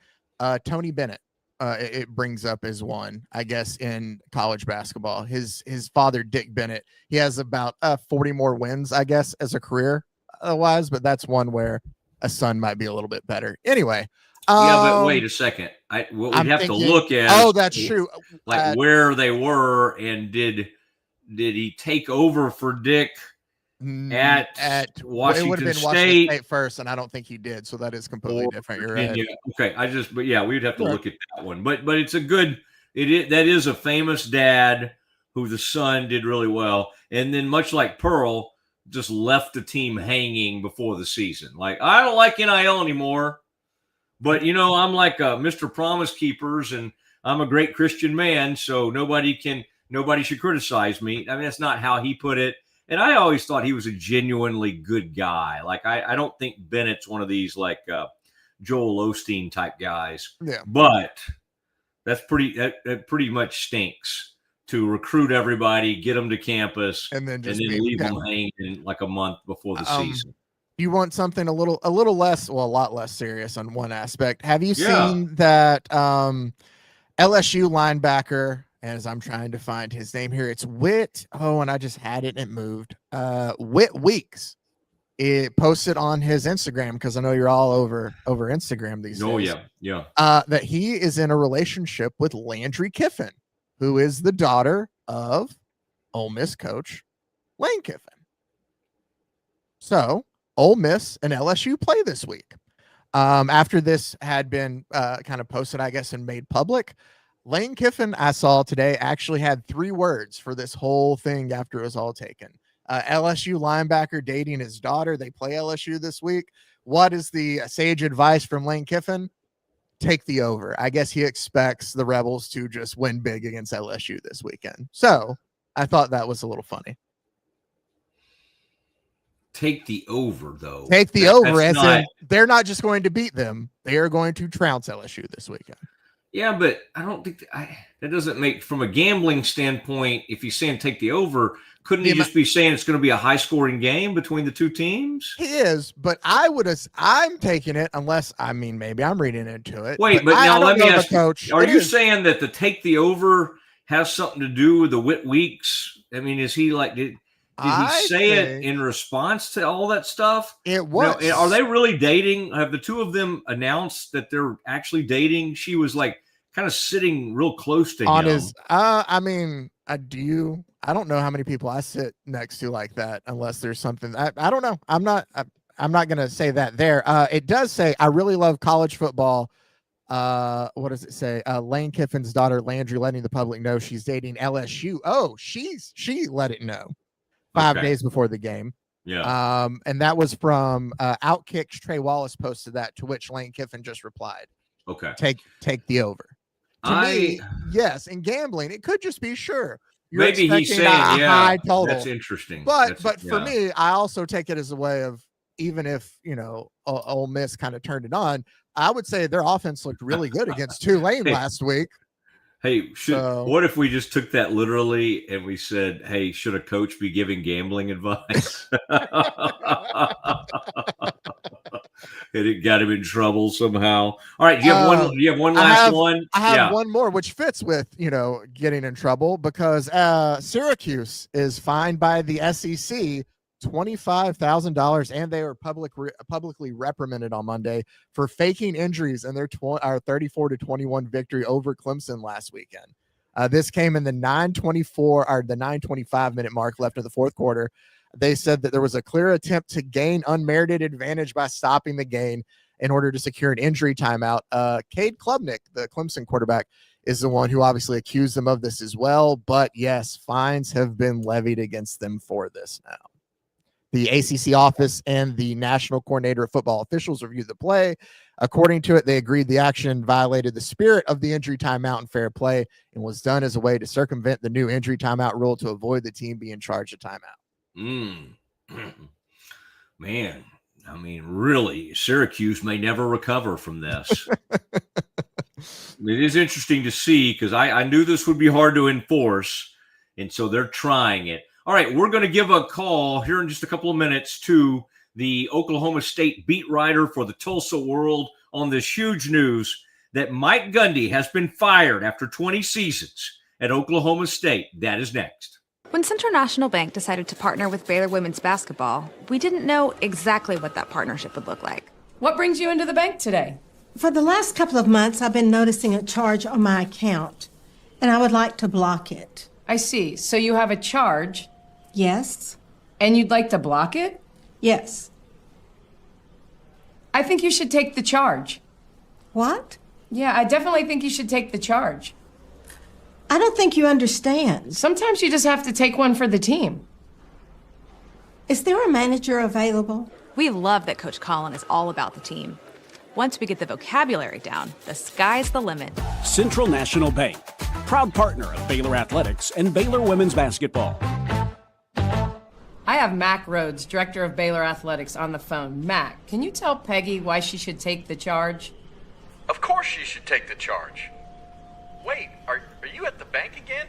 Tony Bennett, it brings up as one, I guess, in college basketball. His father, Dick Bennett, he has about 40 more wins, I guess, as a career wise, but that's one where a son might be a little bit better. Anyway. But wait a second. What we'd have to look at. Oh, that's true. Like where they were, and did he take over for Dick at Washington it would have been State? Washington State first, and I don't think he did. So that is completely different. You're right. Okay. We'd have to look at that one. But it's a good. That is a famous dad who the son did really well, and then much like Pearl, just left the team hanging before the season. Like, I don't like NIL anymore. But, I'm like Mr. Promise Keepers, and I'm a great Christian man, so nobody should criticize me. I mean, that's not how he put it. And I always thought he was a genuinely good guy. Like, I don't think Bennett's one of these, like, Joel Osteen type guys. Yeah. But that pretty much stinks to recruit everybody, get them to campus, and then leave them hanging like a month before the season. You want something a lot less serious on one aspect. Have you seen that LSU linebacker, as I'm trying to find his name here, it's Whit. Oh, and I just had it and it moved. Whit Weeks. It posted on his Instagram, because I know you're all over Instagram these days. Oh, yeah. That he is in a relationship with Landry Kiffin, who is the daughter of Ole Miss coach Lane Kiffin. So Ole Miss and LSU play this week. After this had been kind of posted, I guess, and made public, Lane Kiffin, I saw today, actually had 3 words for this whole thing after it was all taken. LSU linebacker dating his daughter. They play LSU this week. What is the sage advice from Lane Kiffin? Take the over. I guess he expects the Rebels to just win big against LSU this weekend. So I thought that was a little funny. Take the over, though. Take the over, as in they're not just going to beat them. They are going to trounce LSU this weekend. Yeah, but I don't think that doesn't make, from a gambling standpoint, if he's saying take the over, couldn't he just be saying it's going to be a high-scoring game between the two teams? He is, but I'm taking it, unless, maybe I'm reading into it. Wait, but now let me ask you, Coach, are you saying that the take the over has something to do with the Whit Weeks? I mean, is he like, did he say it in response to all that stuff? It was. Are they really dating? Have the two of them announced that they're actually dating? She was like kind of sitting real close to him. I don't know how many people I sit next to like that, unless there's something. I don't know. I'm not going to say that there. It does say, I really love college football. What does it say? Lane Kiffin's daughter, Landry, letting the public know she's dating LSU. Oh, she let it know 5 days before the game. Yeah. And that was from Outkick's Trey Wallace posted that, to which Lane Kiffin just replied. Okay. Take the over. To me, yes. In gambling, it could just be You're maybe he's saying, high total. That's interesting. But for me, I also take it as a way of, even if, Ole Miss kind of turned it on, I would say their offense looked really good against Tulane last week. Hey, what if we just took that literally and we said, hey, should a coach be giving gambling advice? And it got him in trouble somehow. All right, do you have one last one? I have one more, which fits with, getting in trouble, because Syracuse is fined by the SEC $25,000, and they were publicly reprimanded on Monday for faking injuries in their 34-21 victory over Clemson last weekend. This came in the 9:25 minute mark left of the fourth quarter. They said that there was a clear attempt to gain unmerited advantage by stopping the game in order to secure an injury timeout. Cade Klubnik, the Clemson quarterback, is the one who obviously accused them of this as well. But yes, fines have been levied against them for this now. The ACC office and the National Coordinator of Football Officials reviewed the play. According to it, they agreed the action violated the spirit of the injury timeout and fair play, and was done as a way to circumvent the new injury timeout rule to avoid the team being charged a timeout. Man, really, Syracuse may never recover from this. It is interesting to see, because I knew this would be hard to enforce, and so they're trying it. All right, we're going to give a call here in just a couple of minutes to the Oklahoma State beat writer for the Tulsa World on this huge news that Mike Gundy has been fired after 20 seasons at Oklahoma State. That is next. When Central National Bank decided to partner with Baylor women's basketball, we didn't know exactly what that partnership would look like. What brings you into the bank today? For the last couple of months, I've been noticing a charge on my account, and I would like to block it. I see. So you have a charge? Yes. And you'd like to block it? Yes. I think you should take the charge. What? Yeah, I definitely think you should take the charge. I don't think you understand. Sometimes you just have to take one for the team. Is there a manager available? We love that Coach Collin is all about the team. Once we get the vocabulary down, the sky's the limit. Central National Bank, proud partner of Baylor Athletics and Baylor Women's Basketball. I have Mac Rhodes, director of Baylor Athletics, on the phone. Mac, can you tell Peggy why she should take the charge? Of course she should take the charge. Wait, are you at the bank again?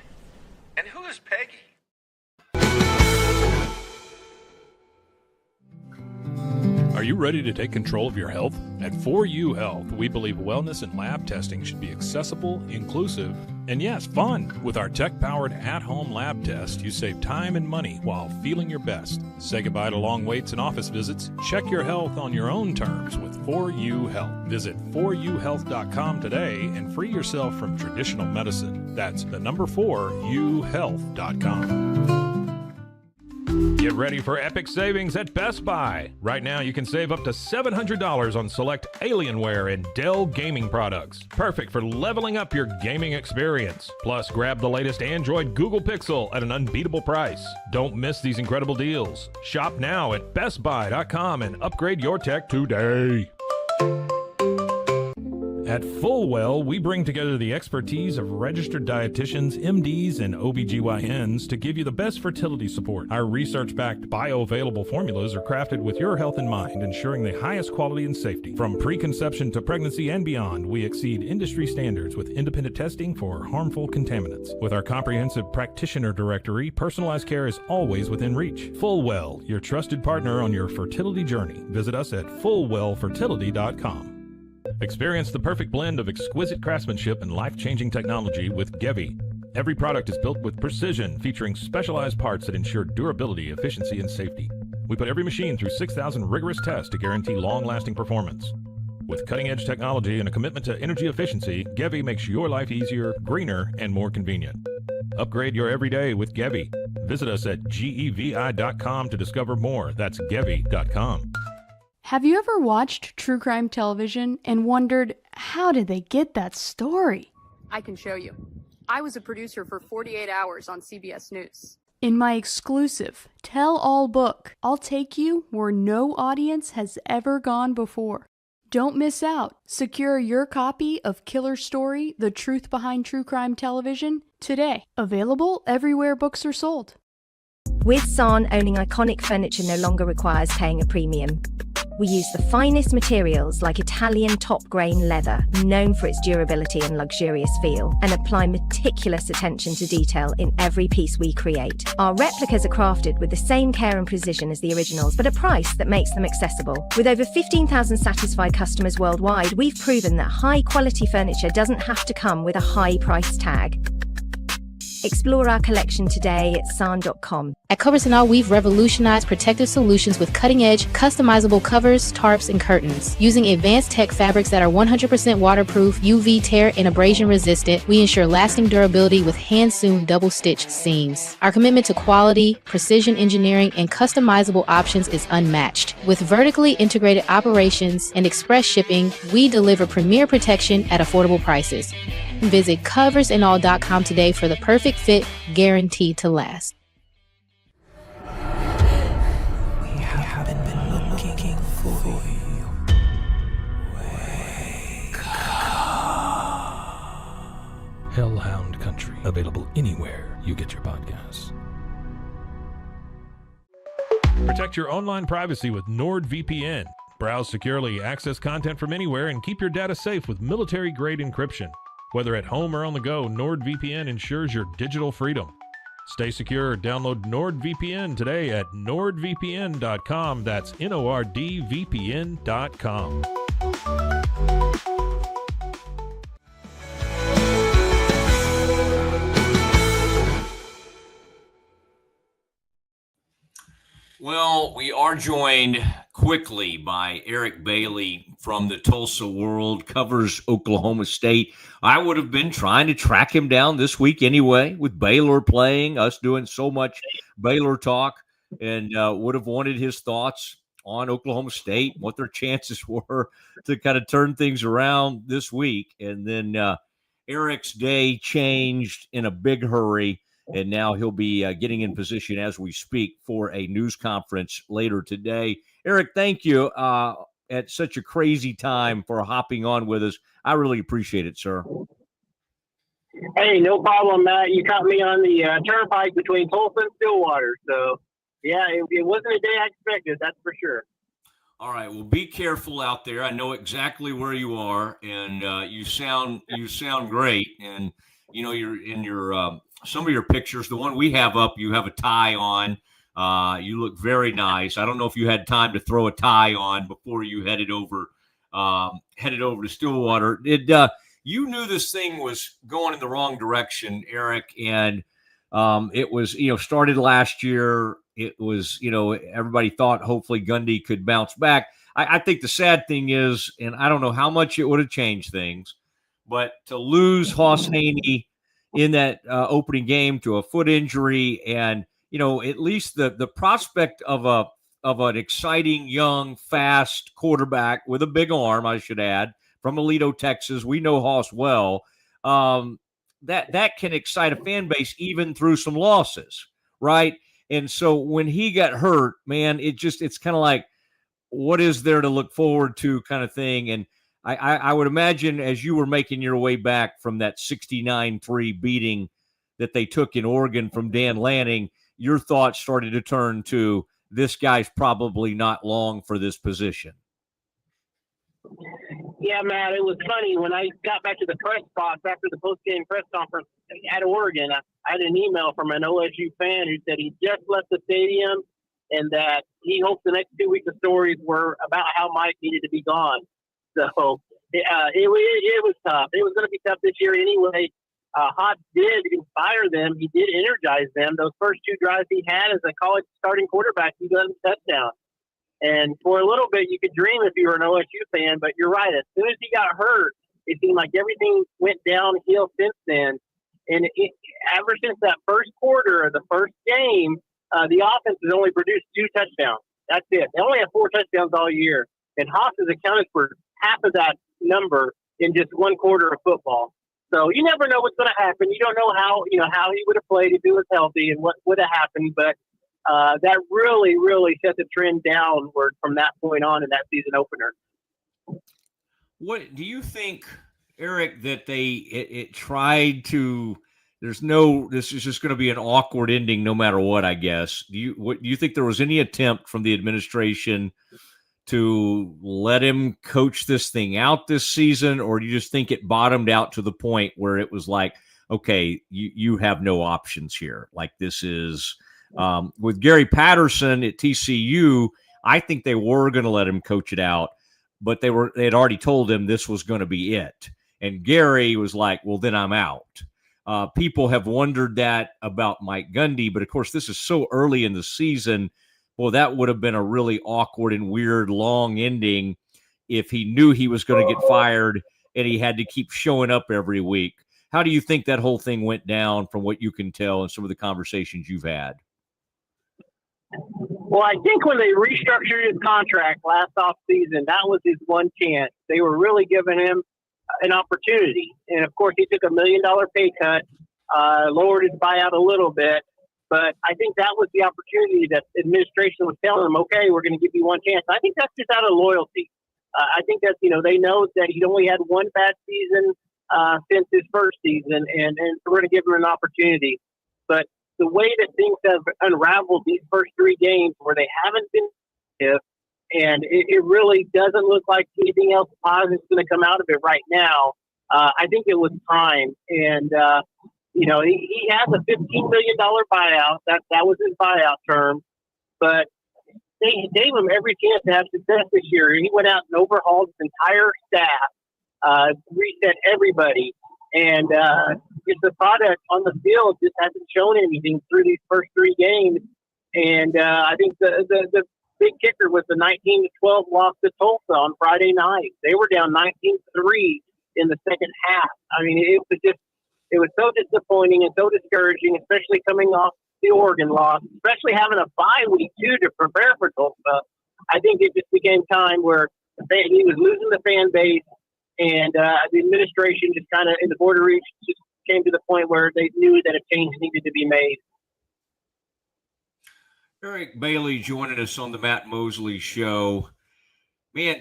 And who is Peggy? Are you ready to take control of your health? At 4U Health, we believe wellness and lab testing should be accessible, inclusive, and yes, fun. With our tech-powered at-home lab test, you save time and money while feeling your best. Say goodbye to long waits and office visits. Check your health on your own terms with 4U Health. Visit 4uhealth.com today and free yourself from traditional medicine. That's the number 4uhealth.com. Get ready for epic savings at Best Buy. Right now, you can save up to $700 on select Alienware and Dell gaming products. Perfect for leveling up your gaming experience. Plus, grab the latest Android Google Pixel at an unbeatable price. Don't miss these incredible deals. Shop now at bestbuy.com and upgrade your tech today. At Fullwell, we bring together the expertise of registered dietitians, MDs, and OBGYNs to give you the best fertility support. Our research-backed bioavailable formulas are crafted with your health in mind, ensuring the highest quality and safety. From preconception to pregnancy and beyond, we exceed industry standards with independent testing for harmful contaminants. With our comprehensive practitioner directory, personalized care is always within reach. Fullwell, your trusted partner on your fertility journey. Visit us at fullwellfertility.com. Experience the perfect blend of exquisite craftsmanship and life-changing technology with Gevi. Every product is built with precision, featuring specialized parts that ensure durability, efficiency, and safety. We put every machine through 6,000 rigorous tests to guarantee long-lasting performance. With cutting-edge technology and a commitment to energy efficiency, Gevi makes your life easier, greener, and more convenient. Upgrade your everyday with Gevi. Visit us at gevi.com to discover more. That's gevi.com. Have you ever watched true crime television and wondered, how did they get that story? I can show you. I was a producer for 48 Hours on CBS News. In my exclusive tell-all book, I'll take you where no audience has ever gone before. Don't miss out. Secure your copy of Killer Story, The Truth Behind True Crime Television today. Available everywhere books are sold. With San, owning iconic furniture no longer requires paying a premium. We use the finest materials like Italian top-grain leather, known for its durability and luxurious feel, and apply meticulous attention to detail in every piece we create. Our replicas are crafted with the same care and precision as the originals, but a price that makes them accessible. With over 15,000 satisfied customers worldwide, we've proven that high-quality furniture doesn't have to come with a high price tag. Explore our collection today at san.com. At Covers & All, we've revolutionized protective solutions with cutting-edge, customizable covers, tarps, and curtains. Using advanced tech fabrics that are 100% waterproof, UV tear, and abrasion resistant, we ensure lasting durability with hand-sewn double-stitch seams. Our commitment to quality, precision engineering, and customizable options is unmatched. With vertically integrated operations and express shipping, we deliver premier protection at affordable prices. Visit coversandall.com today for the perfect fit, guaranteed to last. Hellhound Country, available anywhere you get your podcasts. Protect your online privacy with NordVPN. Browse securely, access content from anywhere, and keep your data safe with military-grade encryption. Whether at home or on the go, NordVPN ensures your digital freedom. Stay secure. Download NordVPN today at nordvpn.com. That's NORDVPN.com. Well, we are joined quickly by Eric Bailey from the Tulsa World, covers Oklahoma State. I would have been trying to track him down this week anyway, with Baylor playing, us doing so much Baylor talk, and would have wanted his thoughts on Oklahoma State, what their chances were to kind of turn things around this week. And then Eric's day changed in a big hurry, and now he'll be getting in position as we speak for a news conference later today. Eric, thank you. at such a crazy time for hopping on with us. I really appreciate it, sir. Hey, no problem, Matt. You caught me on the turnpike between Tulsa and Stillwater. So, yeah, it wasn't a day I expected, that's for sure. All right. Well, be careful out there. I know exactly where you are, and you sound great. And you're in your some of your pictures. The one we have up, you have a tie on. You look very nice. I don't know if you had time to throw a tie on before you headed over to Stillwater. You knew this thing was going in the wrong direction, Eric, and it was started last year. It was everybody thought hopefully Gundy could bounce back. I think the sad thing is, and I don't know how much it would have changed things, but to lose Hoss Haney in that opening game to a foot injury, and at least the prospect of an exciting young fast quarterback with a big arm, I should add, from Aledo, Texas. We know Hoss well. That can excite a fan base even through some losses, right? And so when he got hurt, man, it's kind of like, what is there to look forward to kind of thing. And I would imagine as you were making your way back from that 69-3 beating that they took in Oregon from Dan Lanning, your thoughts started to turn to, this guy's probably not long for this position. Yeah, Matt, it was funny. When I got back to the press box after the post-game press conference at Oregon, I had an email from an OSU fan who said he just left the stadium and that he hoped the next 2 weeks of stories were about how Mike needed to be gone. So it was tough. It was going to be tough this year anyway. Hoss did inspire them. He did energize them. Those first two drives he had as a college starting quarterback, he got a touchdown. And for a little bit, you could dream if you were an OSU fan, but you're right. As soon as he got hurt, it seemed like everything went downhill since then. And ever since that first quarter of the first game, the offense has only produced 2 touchdowns. That's it. They only have 4 touchdowns all year. And Hoss has accounted for half of that number in just one quarter of football. So you never know what's going to happen. You don't know how he would have played if he was healthy and what would have happened. But that really, really set the trend downward from that point on in that season opener. What do you think, Eric, that it tried to? This is just going to be an awkward ending no matter what, I guess. Do you think there was any attempt from the administration to let him coach this thing out this season, or do you just think it bottomed out to the point where it was like, okay, you have no options here? Like this is with Gary Patterson at TCU, I think they were going to let him coach it out, but they had already told him this was going to be it. And Gary was like, well, then I'm out. People have wondered that about Mike Gundy, but of course, this is so early in the season. Well, that would have been a really awkward and weird long ending if he knew he was going to get fired and he had to keep showing up every week. How do you think that whole thing went down from what you can tell in some of the conversations you've had? Well, I think when they restructured his contract last offseason, that was his one chance. They were really giving him an opportunity. And, of course, he took $1 million pay cut, lowered his buyout a little bit. But I think that was the opportunity that the administration was telling him, okay, we're going to give you one chance. I think that's just out of loyalty. I think that's, they know that he only had one bad season since his first season, and we're going to give him an opportunity. But the way that things have unraveled these first 3 games where they haven't been active, and it really doesn't look like anything else positive is going to come out of it right now, I think it was time. And, he has a $15 million buyout. That was his buyout term. But they gave him every chance to have success this year. He went out and overhauled his entire staff, reset everybody. And just the product on the field just hasn't shown anything through these first 3 games. And I think the big kicker was the 19-12 loss to Tulsa on Friday night. They were down 19-3 in the second half. I mean, it was so disappointing and so discouraging, especially coming off the Oregon loss, especially having a bye week too to prepare for Tulsa. I think it just became time where he was losing the fan base, and the administration just kind of in the border reach just came to the point where they knew that a change needed to be made. Eric Bailey joining us on the Matt Mosley Show. Man,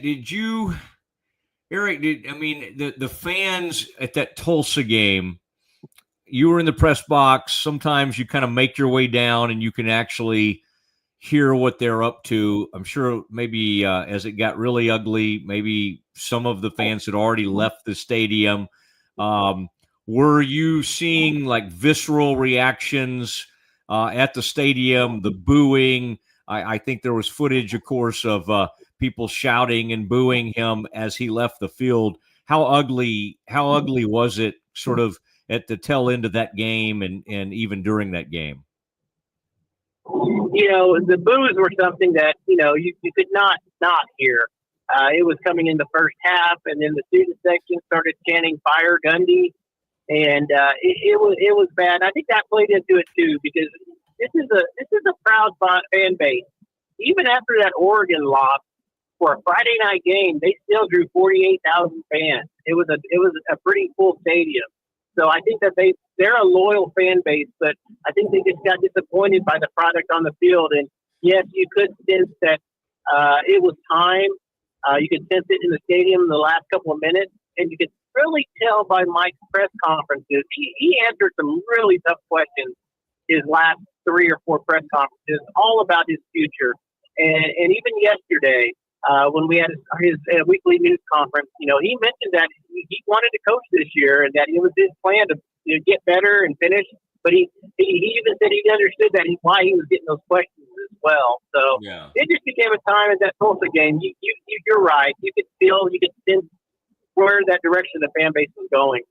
Eric, the fans at that Tulsa game, you were in the press box. Sometimes you kind of make your way down and you can actually hear what they're up to. I'm sure maybe as it got really ugly, maybe some of the fans had already left the stadium. Were you seeing like visceral reactions at the stadium, the booing? I think there was footage, of course, of people shouting and booing him as he left the field. How ugly was it sort of at the tail end of that game and even during that game? The boos were something that, you could not hear. It was coming in the first half, and then the student section started chanting "Fire Gundy," and it was bad. I think that played into it too, because this is a proud fan base. Even after that Oregon loss for a Friday night game, they still drew 48,000 fans. It was a pretty full stadium. So I think that they're a loyal fan base, but I think they just got disappointed by the product on the field. And yes, you could sense that it was time. You could sense it in the stadium in the last couple of minutes, and you could really tell by Mike's press conferences. He answered some really tough questions his last 3 or 4 press conferences, all about his future. And even yesterday, when we had his weekly news conference, he mentioned that he wanted to coach this year and that it was his plan to get better and finish. But he even said he understood that why he was getting those questions as well. So it just became a time at that Tulsa game. You're right. You could sense where that direction the fan base was going.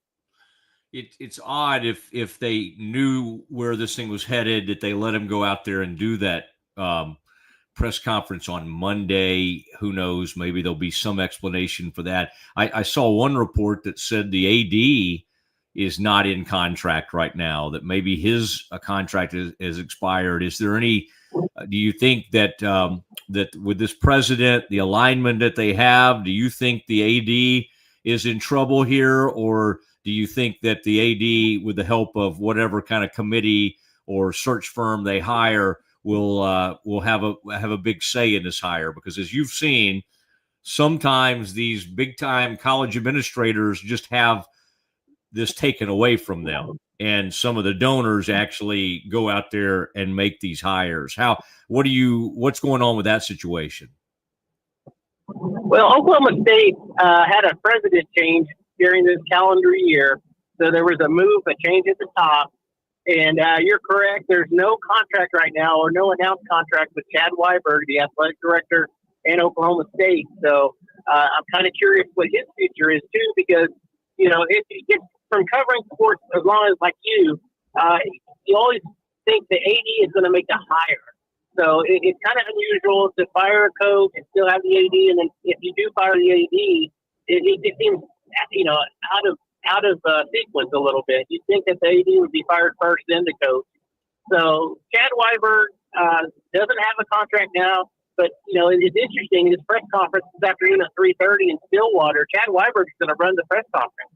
It's odd if they knew where this thing was headed that they let him go out there and do that press conference on Monday. Who knows? Maybe there'll be some explanation for that. I saw one report that said the AD is not in contract right now, that maybe his contract is expired. Is there any, do you think that that with this president, the alignment that they have, do you think the AD is in trouble here? Or do you think that the AD, with the help of whatever kind of committee or search firm they hire, will have a big say in this hire? Because as you've seen, sometimes these big time college administrators just have this taken away from them, and some of the donors actually go out there and make these hires. What's going on with that situation? Well, Oklahoma State had a president change during this calendar year, so there was a change at the top. And you're correct. There's no contract right now, or no announced contract with Chad Weiberg, the athletic director, and Oklahoma State. So I'm kind of curious what his future is too, because if you get from covering sports as long as like you always think the AD is going to make the hire. So it's kind of unusual to fire a coach and still have the AD, and then if you do fire the AD, it seems out of sequence a little bit. You'd think that the AD would be fired first, then the coach. So Chad Weiberg doesn't have a contract now, but it's interesting. His press conference this afternoon at 3:30 in Stillwater. Chad Weiberg is going to run the press conference,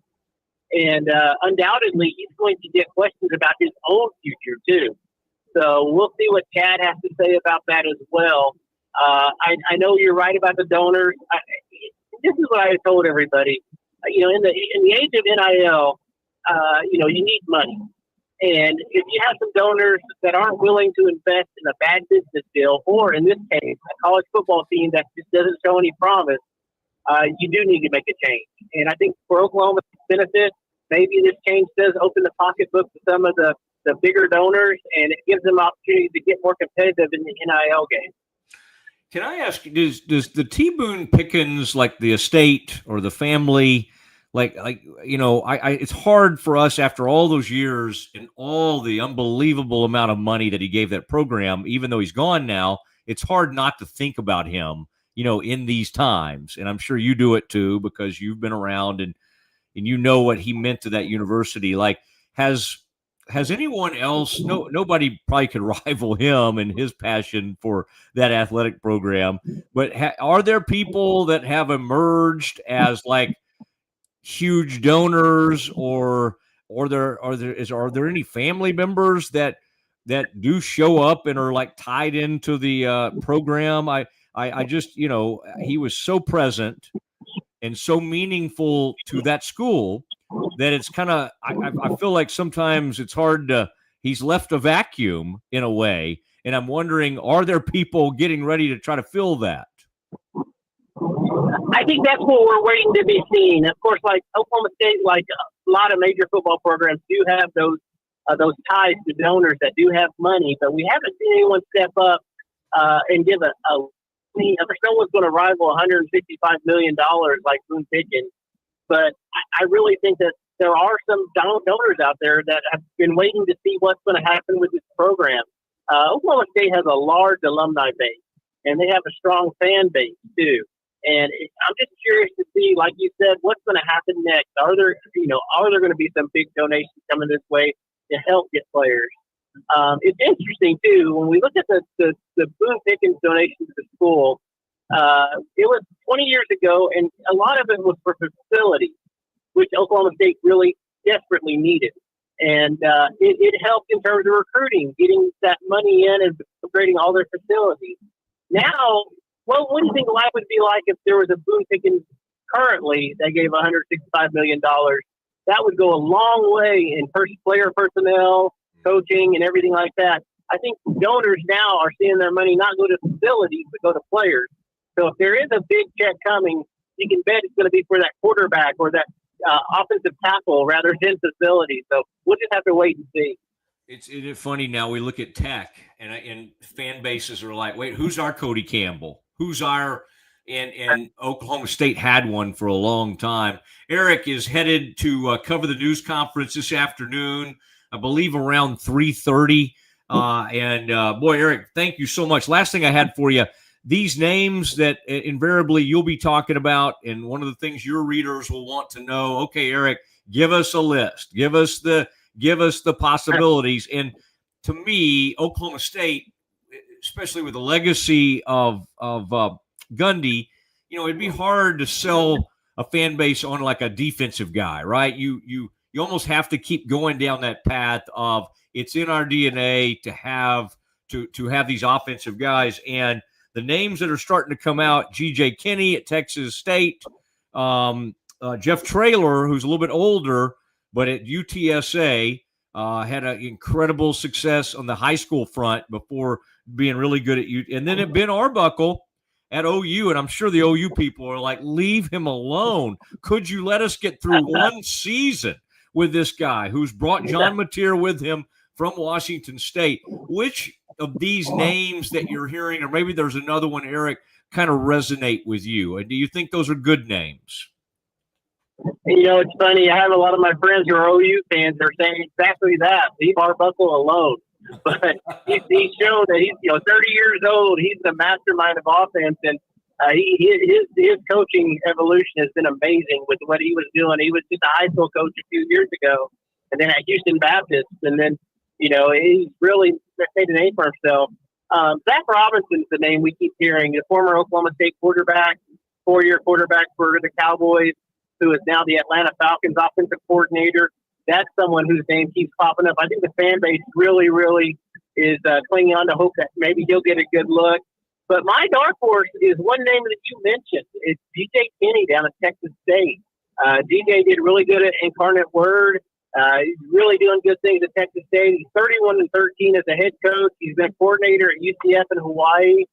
and undoubtedly he's going to get questions about his own future too. So we'll see what Chad has to say about that as well. I know you're right about the donors. This is what I told everybody. In the age of NIL, you need money. And if you have some donors that aren't willing to invest in a bad business deal, or in this case, a college football team that just doesn't show any promise, you do need to make a change. And I think for Oklahoma's benefit, maybe this change does open the pocketbook to some of the bigger donors, and it gives them opportunity to get more competitive in the NIL game. Can I ask, does the T. Boone Pickens, like the estate or the family, it's hard for us after all those years and all the unbelievable amount of money that he gave that program, even though he's gone now, it's hard not to think about him, in these times. And I'm sure you do it too, because you've been around and you know what he meant to that university. Like, has anyone else, nobody probably could rival him and his passion for that athletic program, but are there people that have emerged as like huge donors, or are there any family members that that do show up and are like tied into the program. I just, he was so present and so meaningful to that school that it's kind of, I feel like sometimes it's hard to, he's left a vacuum in a way. And I'm wondering, are there people getting ready to try to fill that? I think that's what we're waiting to be seen. Of course, like Oklahoma State, like a lot of major football programs do have those ties to donors that do have money, but we haven't seen anyone step up and give if someone's going to rival $165 million like Boone Pickens. But I really think that there are some donors out there that have been waiting to see what's going to happen with this program. Oklahoma State has a large alumni base, and they have a strong fan base too. And I'm just curious to see, like you said, what's going to happen next. Are there going to be some big donations coming this way to help get players? It's interesting too when we look at the Boone Pickens donation to the school. It was 20 years ago, and a lot of it was for facilities, which Oklahoma State really desperately needed. And it helped in terms of recruiting, getting that money in and upgrading all their facilities. Now, what do you think life would be like if there was a Boone Pickens currently that gave $165 million? That would go a long way in player personnel, coaching, and everything like that. I think donors now are seeing their money not go to facilities, but go to players. So if there is a big check coming, you can bet it's going to be for that quarterback or that offensive tackle rather than facilities. So we'll just have to wait and see. It's funny now. We look at Tech, and fan bases are like, wait, who's our Cody Campbell? Who's our and Oklahoma State had one for a long time. Eric is headed to cover the news conference this afternoon, I believe around 3:30. Boy, Eric, thank you so much. Last thing I had for you, these names that invariably you'll be talking about, and one of the things your readers will want to know. Okay, Eric, give us a list. Give us the possibilities. And to me, Oklahoma State, especially with the legacy of Gundy, it'd be hard to sell a fan base on like a defensive guy, right? You almost have to keep going down that path of it's in our DNA to have these offensive guys. And the names that are starting to come out, G.J. Kinney at Texas State, Jeff Traylor, who's a little bit older, but at UTSA, had an incredible success on the high school front before being really good at U. And then at Ben Arbuckle at OU, and I'm sure the OU people are like, leave him alone. Could you let us get through one season with this guy who's brought John Mateer with him from Washington State? Which of these names that you're hearing, or maybe there's another one, Eric, kind of resonate with you? And do you think those are good names? It's funny. I have a lot of my friends who are OU fans. They're saying exactly that. Leave Arbuckle alone. But he's shown that he's 30 years old. He's the mastermind of offense, and his coaching evolution has been amazing with what he was doing. He was just a high school coach a few years ago, and then at Houston Baptist, and then he's really made a name for himself. Zach Robinson's the name we keep hearing. The former Oklahoma State quarterback, 4-year quarterback for the Cowboys, who is now the Atlanta Falcons offensive coordinator. That's someone whose name keeps popping up. I think the fan base really, really is clinging on to hope that maybe he'll get a good look. But my dark horse is one name that you mentioned. It's DJ Kinney down at Texas State. DJ did really good at Incarnate Word. He's really doing good things at Texas State. He's 31-13 as a head coach. He's been coordinator at UCF in Hawaii.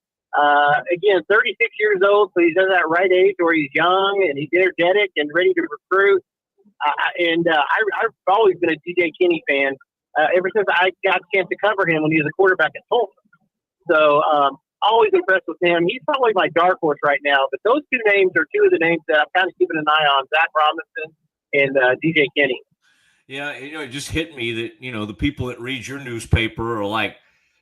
Again, 36 years old, so he's at that right age where he's young and he's energetic and ready to recruit. I've always been a DJ Kinney fan ever since I got a chance to cover him when he was a quarterback at Tulsa. So always impressed with him. He's probably my dark horse right now. But those two names are two of the names that I'm kind of keeping an eye on, Zach Robinson and DJ Kinney. Yeah, it just hit me that, the people that read your newspaper are like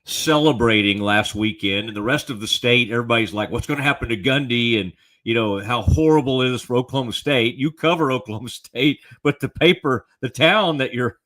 celebrating last weekend, and the rest of the state, everybody's like, what's going to happen to Gundy? And, how horrible it is for Oklahoma State. You cover Oklahoma State, but the paper, the town that you're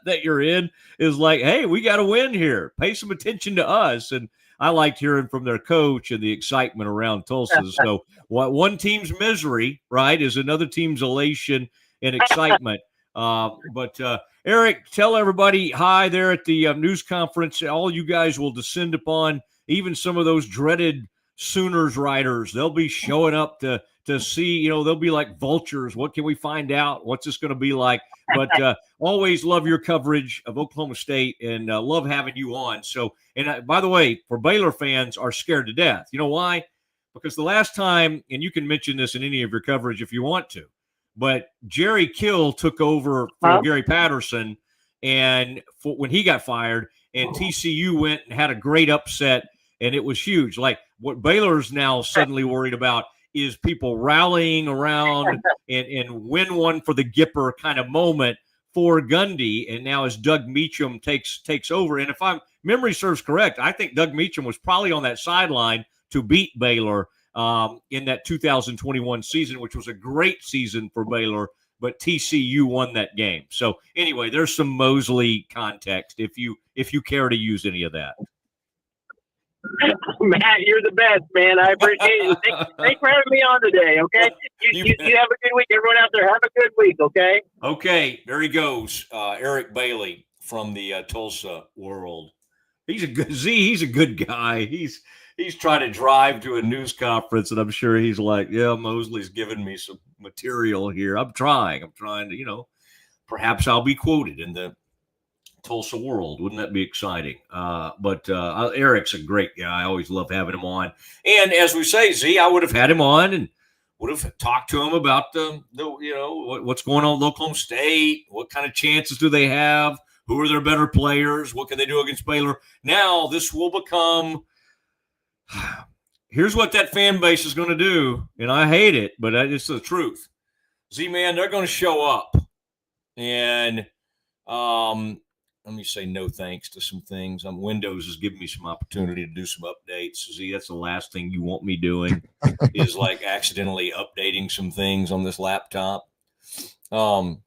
that you're in is like, hey, we got to win here. Pay some attention to us. And I liked hearing from their coach and the excitement around Tulsa. So one team's misery, right, is another team's elation and excitement. But Eric, tell everybody hi there at the news conference. All you guys will descend upon, even some of those dreaded Sooners writers. They'll be showing up to see, they'll be like vultures. What can we find out? What's this going to be like? But always love your coverage of Oklahoma State and love having you on. So, and by the way, for Baylor fans are scared to death. You know why? Because the last time, and you can mention this in any of your coverage if you want to, but Jerry Kill took over for Gary Patterson and when he got fired, and TCU went and had a great upset, and it was huge. Like what Baylor's now suddenly worried about is people rallying around and win one for the Gipper kind of moment for Gundy. And now as Doug Meacham takes over, and if memory serves correct, I think Doug Meacham was probably on that sideline to beat Baylor in that 2021 season, which was a great season for Baylor, but TCU won that game. So anyway, there's some Mosley context if you care to use any of that. Matt, you're the best, man. I appreciate it. Thanks for having me on today, okay? You have a good week. Everyone out there, have a good week, okay? Okay, there he goes. Eric Bailey from the Tulsa world. He's a good guy. He's trying to drive to a news conference, and I'm sure he's like, yeah, Mosley's giving me some material here. I'm trying to, perhaps I'll be quoted in the Tulsa world. Wouldn't that be exciting? But Eric's a great guy. I always love having him on. And as we say, Z, I would have had him on and would have talked to him about what's going on with Oklahoma State. What kind of chances do they have? Who are their better players? What can they do against Baylor? Now this will become here's what that fan base is going to do. And I hate it, but it's the truth. Z-Man, they're going to show up. And let me say no thanks to some things. Windows is giving me some opportunity to do some updates. See, that's the last thing you want me doing is like accidentally updating some things on this laptop. Man,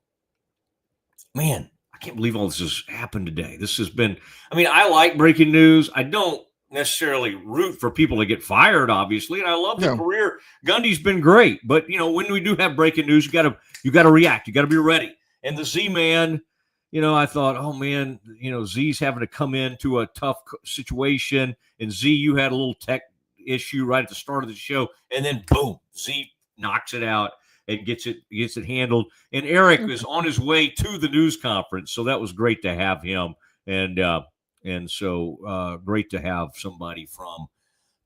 I can't believe all this has happened today. This has been, I like breaking news. I don't necessarily root for people to get fired, obviously, and I love the career. Gundy's been great, but when we do have breaking news, you got to react. You got to be ready. And the Z-Man, I thought, oh, man, Z's having to come into a tough situation. And Z, you had a little tech issue right at the start of the show. And then, boom, Z knocks it out and gets it handled. And Eric is on his way to the news conference. So that was great to have him. And so great to have somebody from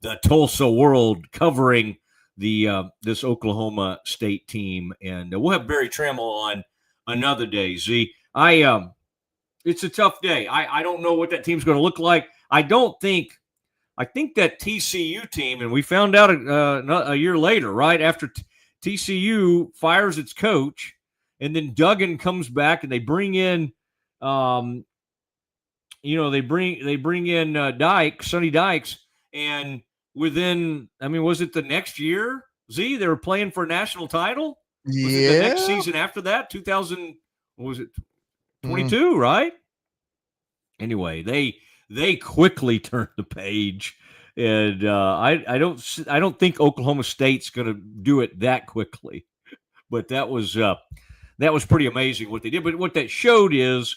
the Tulsa world covering this Oklahoma State team. And we'll have Barry Trammell on another day, Z. It's a tough day. I don't know what that team's going to look like. I think that TCU team, and we found out a year later, right after TCU fires its coach, and then Duggan comes back, and they bring in, they bring in Sonny Dykes, and within, was it the next year? Z, they were playing for a national title. Was it the next season after that? 2000. What was it? 22, right? Anyway, they quickly turned the page, and I don't think Oklahoma State's going to do it that quickly, but that was pretty amazing what they did. But what that showed is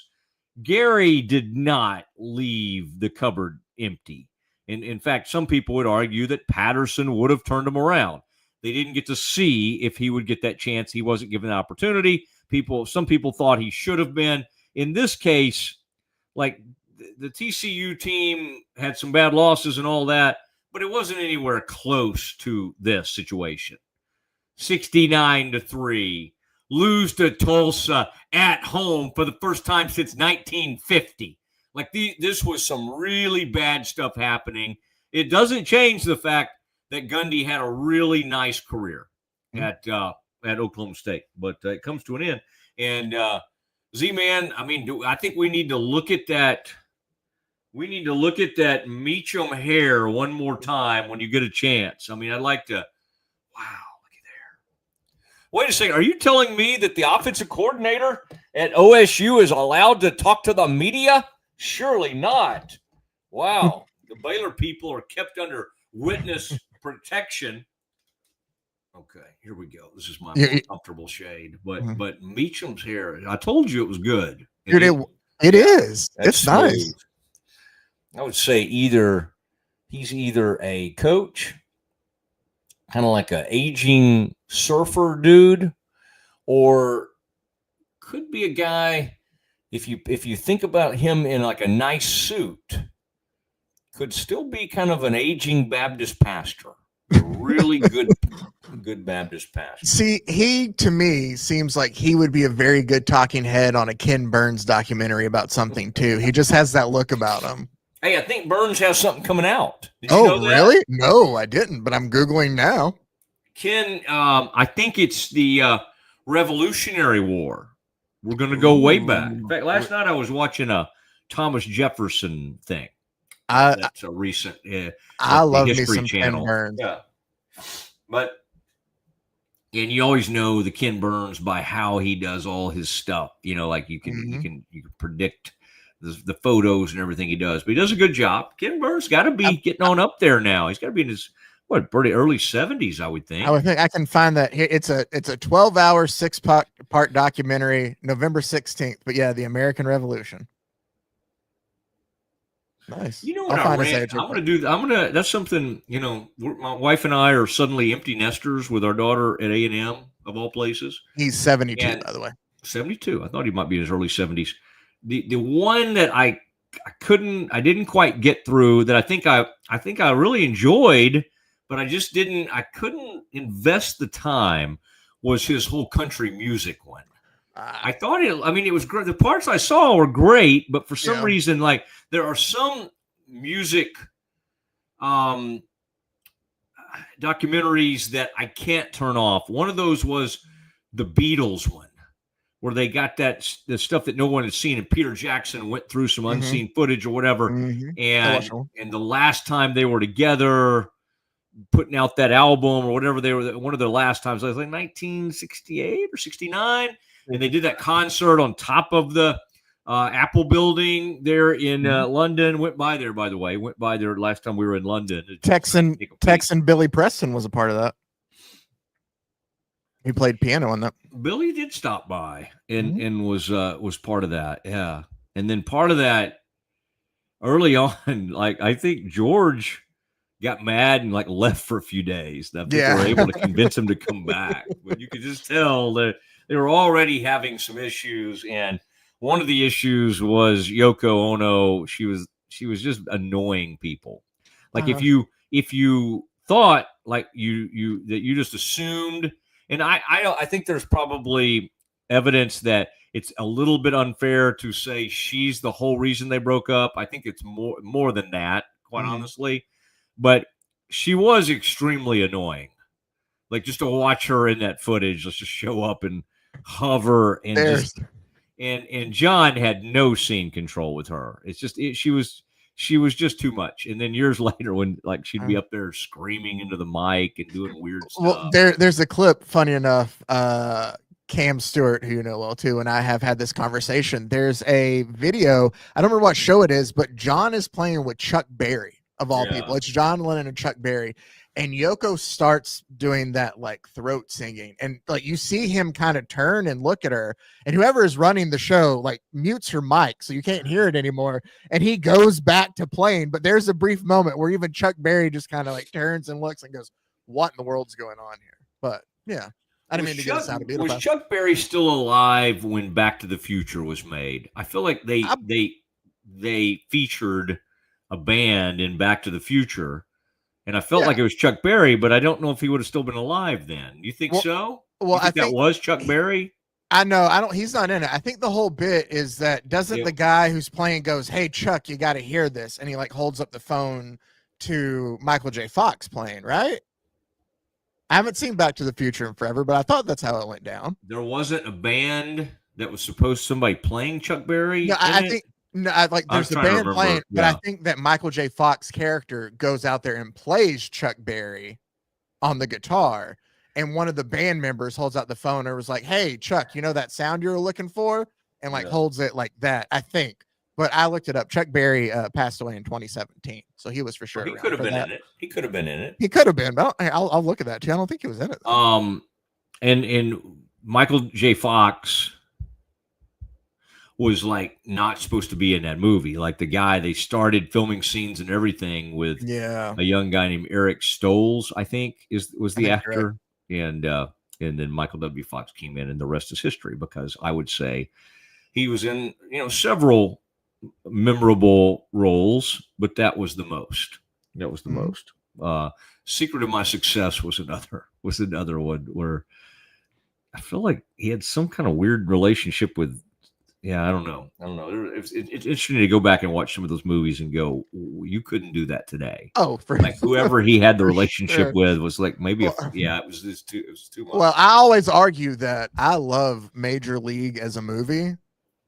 Gary did not leave the cupboard empty, and in fact, some people would argue that Patterson would have turned him around. They didn't get to see if he would get that chance. He wasn't given the opportunity. Some people thought he should have been. In this case, like the TCU team had some bad losses and all that, but it wasn't anywhere close to this situation. 69-3, lose to Tulsa at home for the first time since 1950. Like this was some really bad stuff happening. It doesn't change the fact that Gundy had a really nice career at Oklahoma State, but it comes to an end. And Z-Man, I think we need to look at that. We need to look at that Meacham hair one more time when you get a chance. I'd like to. Wow, look at there. Wait a second. Are you telling me that the offensive coordinator at OSU is allowed to talk to the media? Surely not. Wow. The Baylor people are kept under witness protection. Okay, here we go. This is my Yeah, more comfortable shade, but Mhm. but Meacham's hair. I told you it was good. Dude, it is. That's It's nice. smooth. I would say he's either a coach, kind of like a aging surfer dude, or could be a guy. If you think about him in like a nice suit, could still be kind of an aging Baptist pastor, a really good Baptist pastor. See, he to me seems like he would be a very good talking head on a Ken Burns documentary about something too. He just has that look about him. Hey, I think Burns has something coming out. Did you know that? Really? No, I didn't, but I'm Googling now. Ken, I think it's the Revolutionary War. We're going to go way back. In fact, last night I was watching a Thomas Jefferson thing. That's a recent I love me History some Channel. Ken Burns. Yeah. And you always know the Ken Burns by how he does all his stuff. You know, like you can predict the photos and everything he does. But he does a good job. Ken Burns got to be getting on up there now. He's got to be in his pretty early 70s, I would think. I would think I can find that here. It's a 12-hour 6-part documentary, November 16th. But yeah, the American Revolution. Nice. You know what I'm gonna that's something, my wife and I are suddenly empty nesters with our daughter at A&M of all places. He's 72, by the way. 72. I thought he might be in his early 70s. The one that I didn't quite get through that I think I really enjoyed, but I couldn't invest the time, was his whole country music one. I thought it was great. The parts I saw were great, but for some reason, like, there are some music documentaries that I can't turn off. One of those was the Beatles one, where they got the stuff that no one had seen, and Peter Jackson went through some unseen footage or whatever. And the last time they were together, putting out that album or whatever, they were one of their last times. I was like 1968 or 69. And they did that concert on top of the Apple building there in London. Went by there, by the way. Went by there last time we were in London. Texan Billy Preston was a part of that. He played piano on that. Billy did stop by and was part of that. Yeah. And then part of that early on, like, I think George got mad and like left for a few days. I think they were able to convince him to come back. But you could just tell that they were already having some issues, and one of the issues was Yoko Ono. She was just annoying people. Like, if you thought like you just assumed, and I think there's probably evidence that it's a little bit unfair to say she's the whole reason they broke up. I think it's more than that, quite honestly. But she was extremely annoying. Like, just to watch her in that footage, let's just show up and hover and and John had no scene control with her. It's just she was just too much. And then years later, when like she'd be up there screaming into the mic and doing weird stuff. Well, there's a clip, funny enough. Cam Stewart, who you know well too, and I have had this conversation. There's a video. I don't remember what show it is, but John is playing with Chuck Berry of all people. It's John Lennon and Chuck Berry. And Yoko starts doing that like throat singing, and like you see him kind of turn and look at her, and whoever is running the show like mutes her mic so you can't hear it anymore, and he goes back to playing. But there's a brief moment where even Chuck Berry just kind of like turns and looks and goes, "What in the world's going on here?" But yeah, I didn't mean to get us out of beautiful. Was Chuck Berry still alive when Back to the Future was made? I feel like they featured a band in Back to the Future. And I felt like it was Chuck Berry, but I don't know if he would have still been alive then. You think so? Well, I think that was Chuck Berry. I know. He's not in it. I think the whole bit is that the guy who's playing goes, "Hey, Chuck, you got to hear this," and he like holds up the phone to Michael J. Fox playing. Right? I haven't seen Back to the Future in forever, but I thought that's how it went down. There wasn't a band that was somebody playing Chuck Berry. No, I think. No, there's a band playing, but I think that Michael J. Fox character goes out there and plays Chuck Berry on the guitar, and one of the band members holds out the phone and was like, "Hey, Chuck, you know that sound you were looking for?" And like holds it like that. I think But I looked it up. Chuck Berry passed away in 2017, so he was for sure. He could have been in it. He could have been in it. He could have been, but I'll look at that too. I don't think he was in it. And Michael J. Fox was like not supposed to be in that movie. Like the guy, they started filming scenes and everything with a young guy named Eric Stoltz, I think was the actor, and then Michael W. Fox came in, and the rest is history. Because I would say he was in several memorable roles, but that was the most. That was the most. Secret of My Success was another one where I feel like he had some kind of weird relationship with. Yeah, I don't know. It's interesting to go back and watch some of those movies and go, you couldn't do that today. Oh, for like whoever he had the relationship sure. with was like maybe it was too much. Well, I always argue that I love Major League as a movie,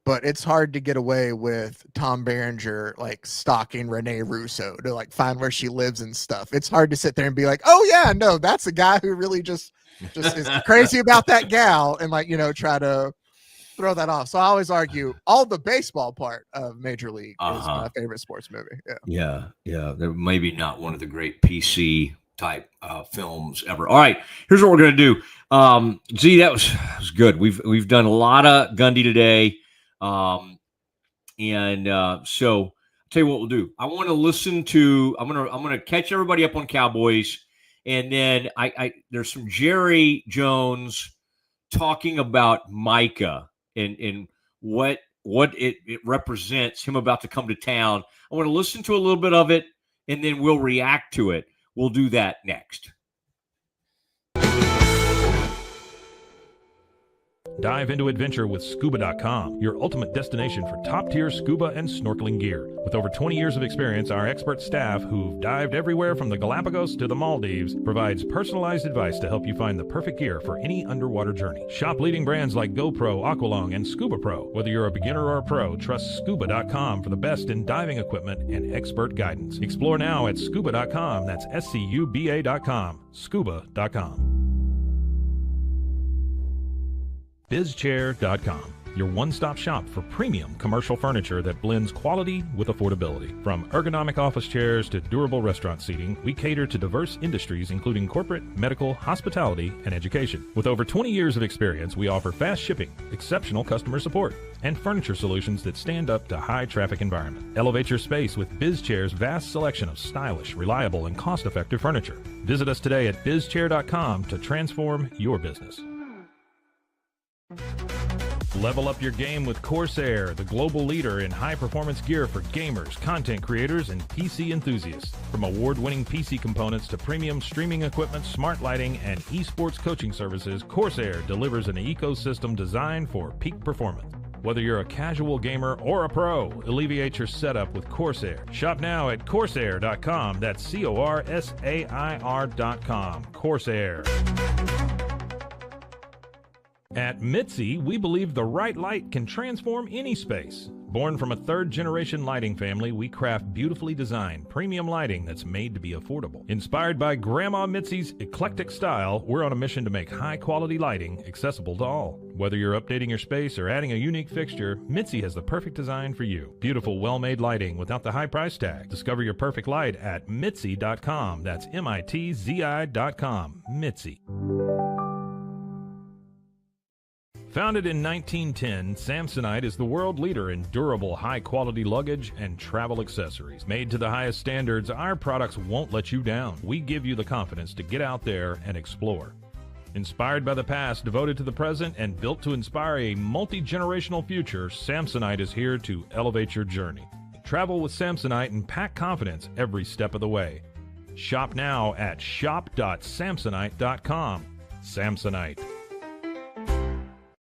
but it's hard to get away with Tom Berenger like stalking Renee Russo to like find where she lives and stuff. It's hard to sit there and be like, oh yeah, no, that's a guy who really just is crazy about that gal and like try to throw that off. So I always argue all the baseball part of Major League is my favorite sports movie. Yeah. They're maybe not one of the great PC type films ever. All right, here's what we're gonna do. Z, that was good. We've done a lot of Gundy today. So I'll tell you what we'll do. I want to listen to. I'm gonna catch everybody up on Cowboys, and then there's some Jerry Jones talking about Micah and what it represents, him about to come to town. I want to listen to a little bit of it, and then we'll react to it. We'll do that next. Dive into adventure with Scuba.com, your ultimate destination for top-tier scuba and snorkeling gear. With over 20 years of experience, our expert staff, who've dived everywhere from the Galapagos to the Maldives, provides personalized advice to help you find the perfect gear for any underwater journey. Shop leading brands like GoPro, Aqualung, and Scuba Pro. Whether you're a beginner or a pro, trust Scuba.com for the best in diving equipment and expert guidance. Explore now at Scuba.com. That's SCUBA.com. Scuba.com. BizChair.com, your one-stop shop for premium commercial furniture that blends quality with affordability. From ergonomic office chairs to durable restaurant seating, we cater to diverse industries including corporate, medical, hospitality, and education. With over 20 years of experience, we offer fast shipping, exceptional customer support, and furniture solutions that stand up to high-traffic environment. Elevate your space with BizChair's vast selection of stylish, reliable, and cost-effective furniture. Visit us today at BizChair.com to transform your business. Level up your game with Corsair, the global leader in high-performance gear for gamers, content creators, and PC enthusiasts. From award-winning PC components to premium streaming equipment, smart lighting, and esports coaching services, Corsair delivers an ecosystem designed for peak performance. Whether you're a casual gamer or a pro, alleviate your setup with Corsair. Shop now at Corsair.com. That's Corsair.com. Corsair. At Mitzi, we believe the right light can transform any space. Born from a third-generation lighting family, we craft beautifully designed, premium lighting that's made to be affordable. Inspired by Grandma Mitzi's eclectic style, we're on a mission to make high-quality lighting accessible to all. Whether you're updating your space or adding a unique fixture, Mitzi has the perfect design for you. Beautiful, well-made lighting without the high price tag. Discover your perfect light at Mitzi.com. That's MITZI.com. Mitzi. Founded in 1910, Samsonite is the world leader in durable, high-quality luggage and travel accessories. Made to the highest standards, our products won't let you down. We give you the confidence to get out there and explore. Inspired by the past, devoted to the present, and built to inspire a multi-generational future, Samsonite is here to elevate your journey. Travel with Samsonite and pack confidence every step of the way. Shop now at shop.samsonite.com. Samsonite.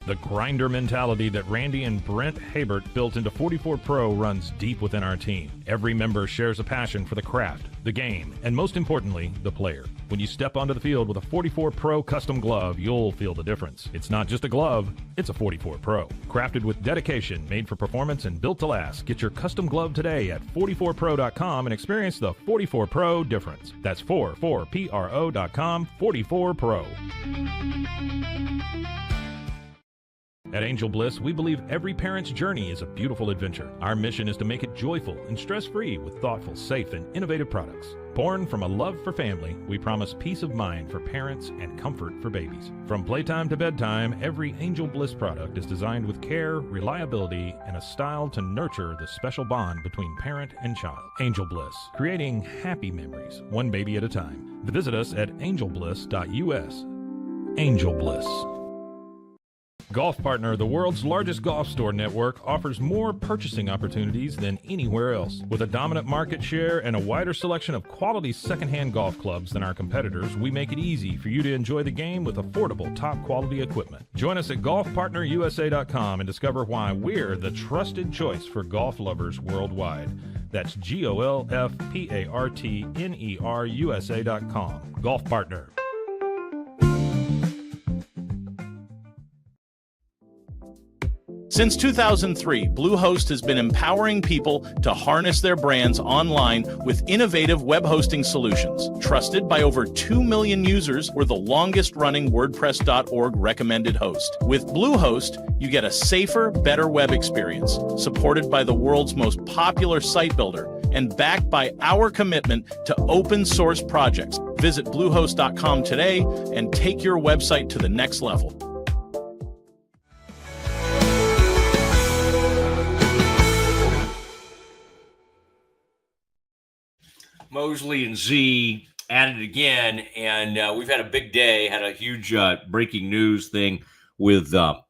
The grinder mentality that Randy and Brent Habert built into 44 Pro runs deep within our team. Every member shares a passion for the craft, the game, and most importantly, the player. When you step onto the field with a 44 Pro custom glove, you'll feel the difference. It's not just a glove, it's a 44 Pro. Crafted with dedication, made for performance, and built to last. Get your custom glove today at 44pro.com and experience the 44 Pro difference. That's 44pro.com, 44 Pro. At Angel Bliss, we believe every parent's journey is a beautiful adventure. Our mission is to make it joyful and stress-free with thoughtful, safe, and innovative products. Born from a love for family, we promise peace of mind for parents and comfort for babies. From playtime to bedtime, every Angel Bliss product is designed with care, reliability, and a style to nurture the special bond between parent and child. Angel Bliss, creating happy memories, one baby at a time. Visit us at angelbliss.us. Angel Bliss. Golf Partner, the world's largest golf store network, offers more purchasing opportunities than anywhere else. With a dominant market share and a wider selection of quality secondhand golf clubs than our competitors, we make it easy for you to enjoy the game with affordable, top-quality equipment. Join us at golfpartnerusa.com and discover why we're the trusted choice for golf lovers worldwide. That's golfpartnerusa.com. Golf Partner. Since 2003, Bluehost has been empowering people to harness their brands online with innovative web hosting solutions. Trusted by over 2 million users, we're the longest-running WordPress.org recommended host. With Bluehost, you get a safer, better web experience, supported by the world's most popular site builder, and backed by our commitment to open source projects. Visit Bluehost.com today and take your website to the next level. Mosley and Z at it again, and we've had a big day. Had a huge breaking news thing with Mike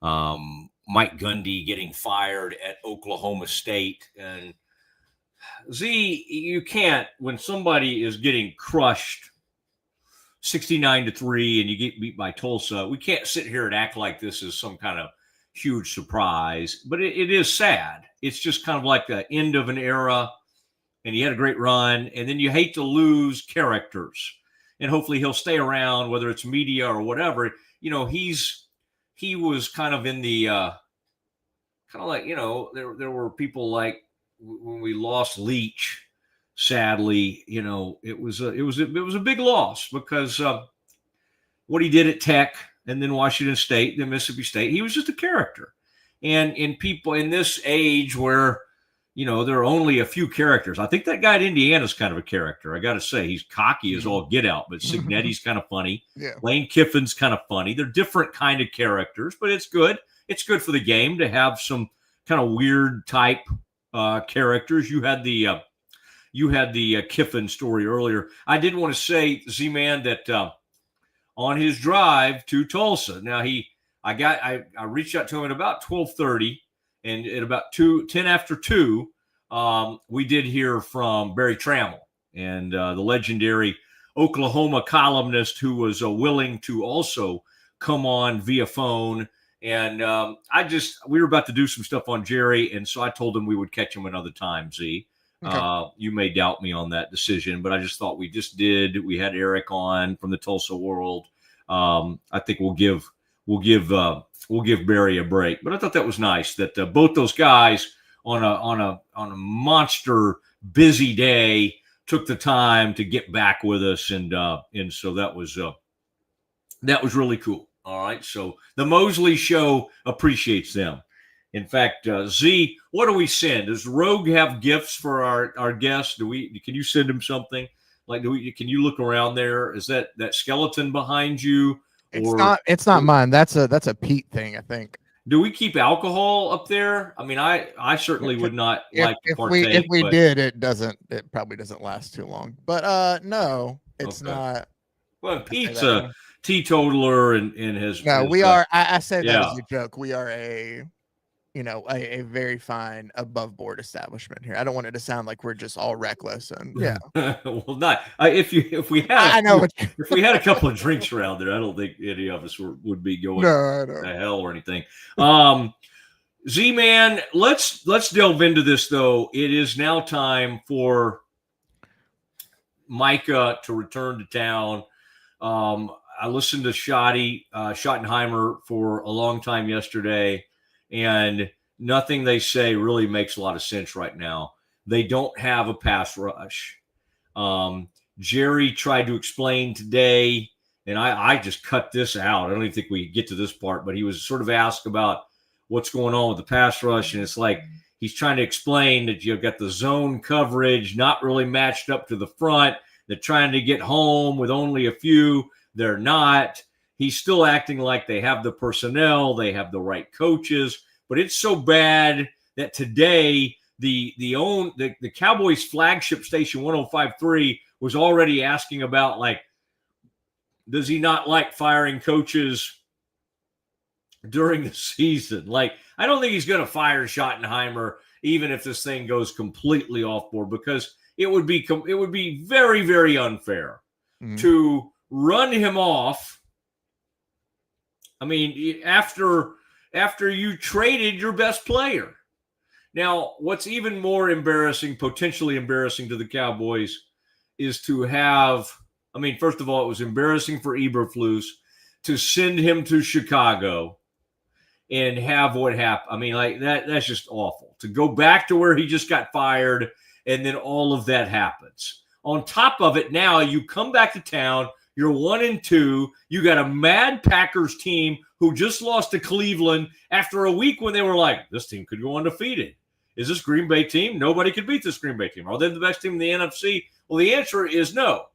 Gundy getting fired at Oklahoma State. And Z, you can't, when somebody is getting crushed 69-3 and you get beat by Tulsa, we can't sit here and act like this is some kind of huge surprise. But it is sad. It's just kind of like the end of an era. And he had a great run, and then you hate to lose characters. And hopefully he'll stay around, whether it's media or whatever. You know, he was kind of in the kind of like, you know, there were people like when we lost Leach, sadly, you know, it was a big loss because what he did at Tech and then Washington State, then Mississippi State, he was just a character. And in people in this age where, you know, there are only a few characters. I think that guy at Indiana is kind of a character. I got to say, he's cocky as all get out, but Cignetti's kind of funny. Yeah. Lane Kiffin's kind of funny. They're different kind of characters, but it's good. It's good for the game to have some kind of weird type characters. You had the Kiffin story earlier. I did want to say, Z-Man, that on his drive to Tulsa, now I reached out to him at about 12:30. And at about 10 after 2, we did hear from Barry Trammell and the legendary Oklahoma columnist who was willing to also come on via phone. And we were about to do some stuff on Jerry, and so I told him we would catch him another time, Z. Okay. You may doubt me on that decision, but I just thought we had Eric on from the Tulsa World. I think we'll give Barry a break. But I thought that was nice that both those guys on a monster busy day took the time to get back with us, and so that was really cool. All right, so the Mosley Show appreciates them. In fact, Z, what do we send? Does Rogue have gifts for our guests? Can you send him something? Like, can you look around there? Is that skeleton behind you? It's not mine. That's a Pete thing, I think. Do we keep alcohol up there? I mean, I certainly would not like to partake. If we did, it probably doesn't last too long. But no, it's not. Well, Pete's a teetotaler and his. No, we are. I said that as a joke. We are a very fine above board establishment here. I don't want it to sound like we're just all reckless and well, not if we had if we had a couple of drinks around there, I don't think any of us would be going to hell or anything. Z-Man, let's delve into this though. It is now time for Micah to return to town. I listened to Schottenheimer for a long time yesterday. And nothing they say really makes a lot of sense right now. They don't have a pass rush. Jerry tried to explain today and I just cut this out. I don't even think we get to this part, but he was sort of asked about what's going on with the pass rush, and it's like he's trying to explain that you've got the zone coverage not really matched up to the front. They're trying to get home with only a few. They're not. He's still acting like they have the personnel, they have the right coaches, but it's so bad that today the Cowboys flagship station 105.3 was already asking about, like, does he not like firing coaches during the season? Like, I don't think he's going to fire Schottenheimer even if this thing goes completely off board, because it would be very, very unfair to run him off. I mean, after you traded your best player. Now, what's even more embarrassing, potentially embarrassing to the Cowboys, is to have, I mean, first of all, it was embarrassing for Eberflus to send him to Chicago and have what happened. I mean, like, that's just awful. To go back to where he just got fired, and then all of that happens. On top of it, now you come back to town, you're 1-2, you got a mad Packers team who just lost to Cleveland after a week when they were like, this team could go undefeated. Is this Green Bay team? Nobody could beat this Green Bay team. Are they the best team in the NFC? Well, the answer is no.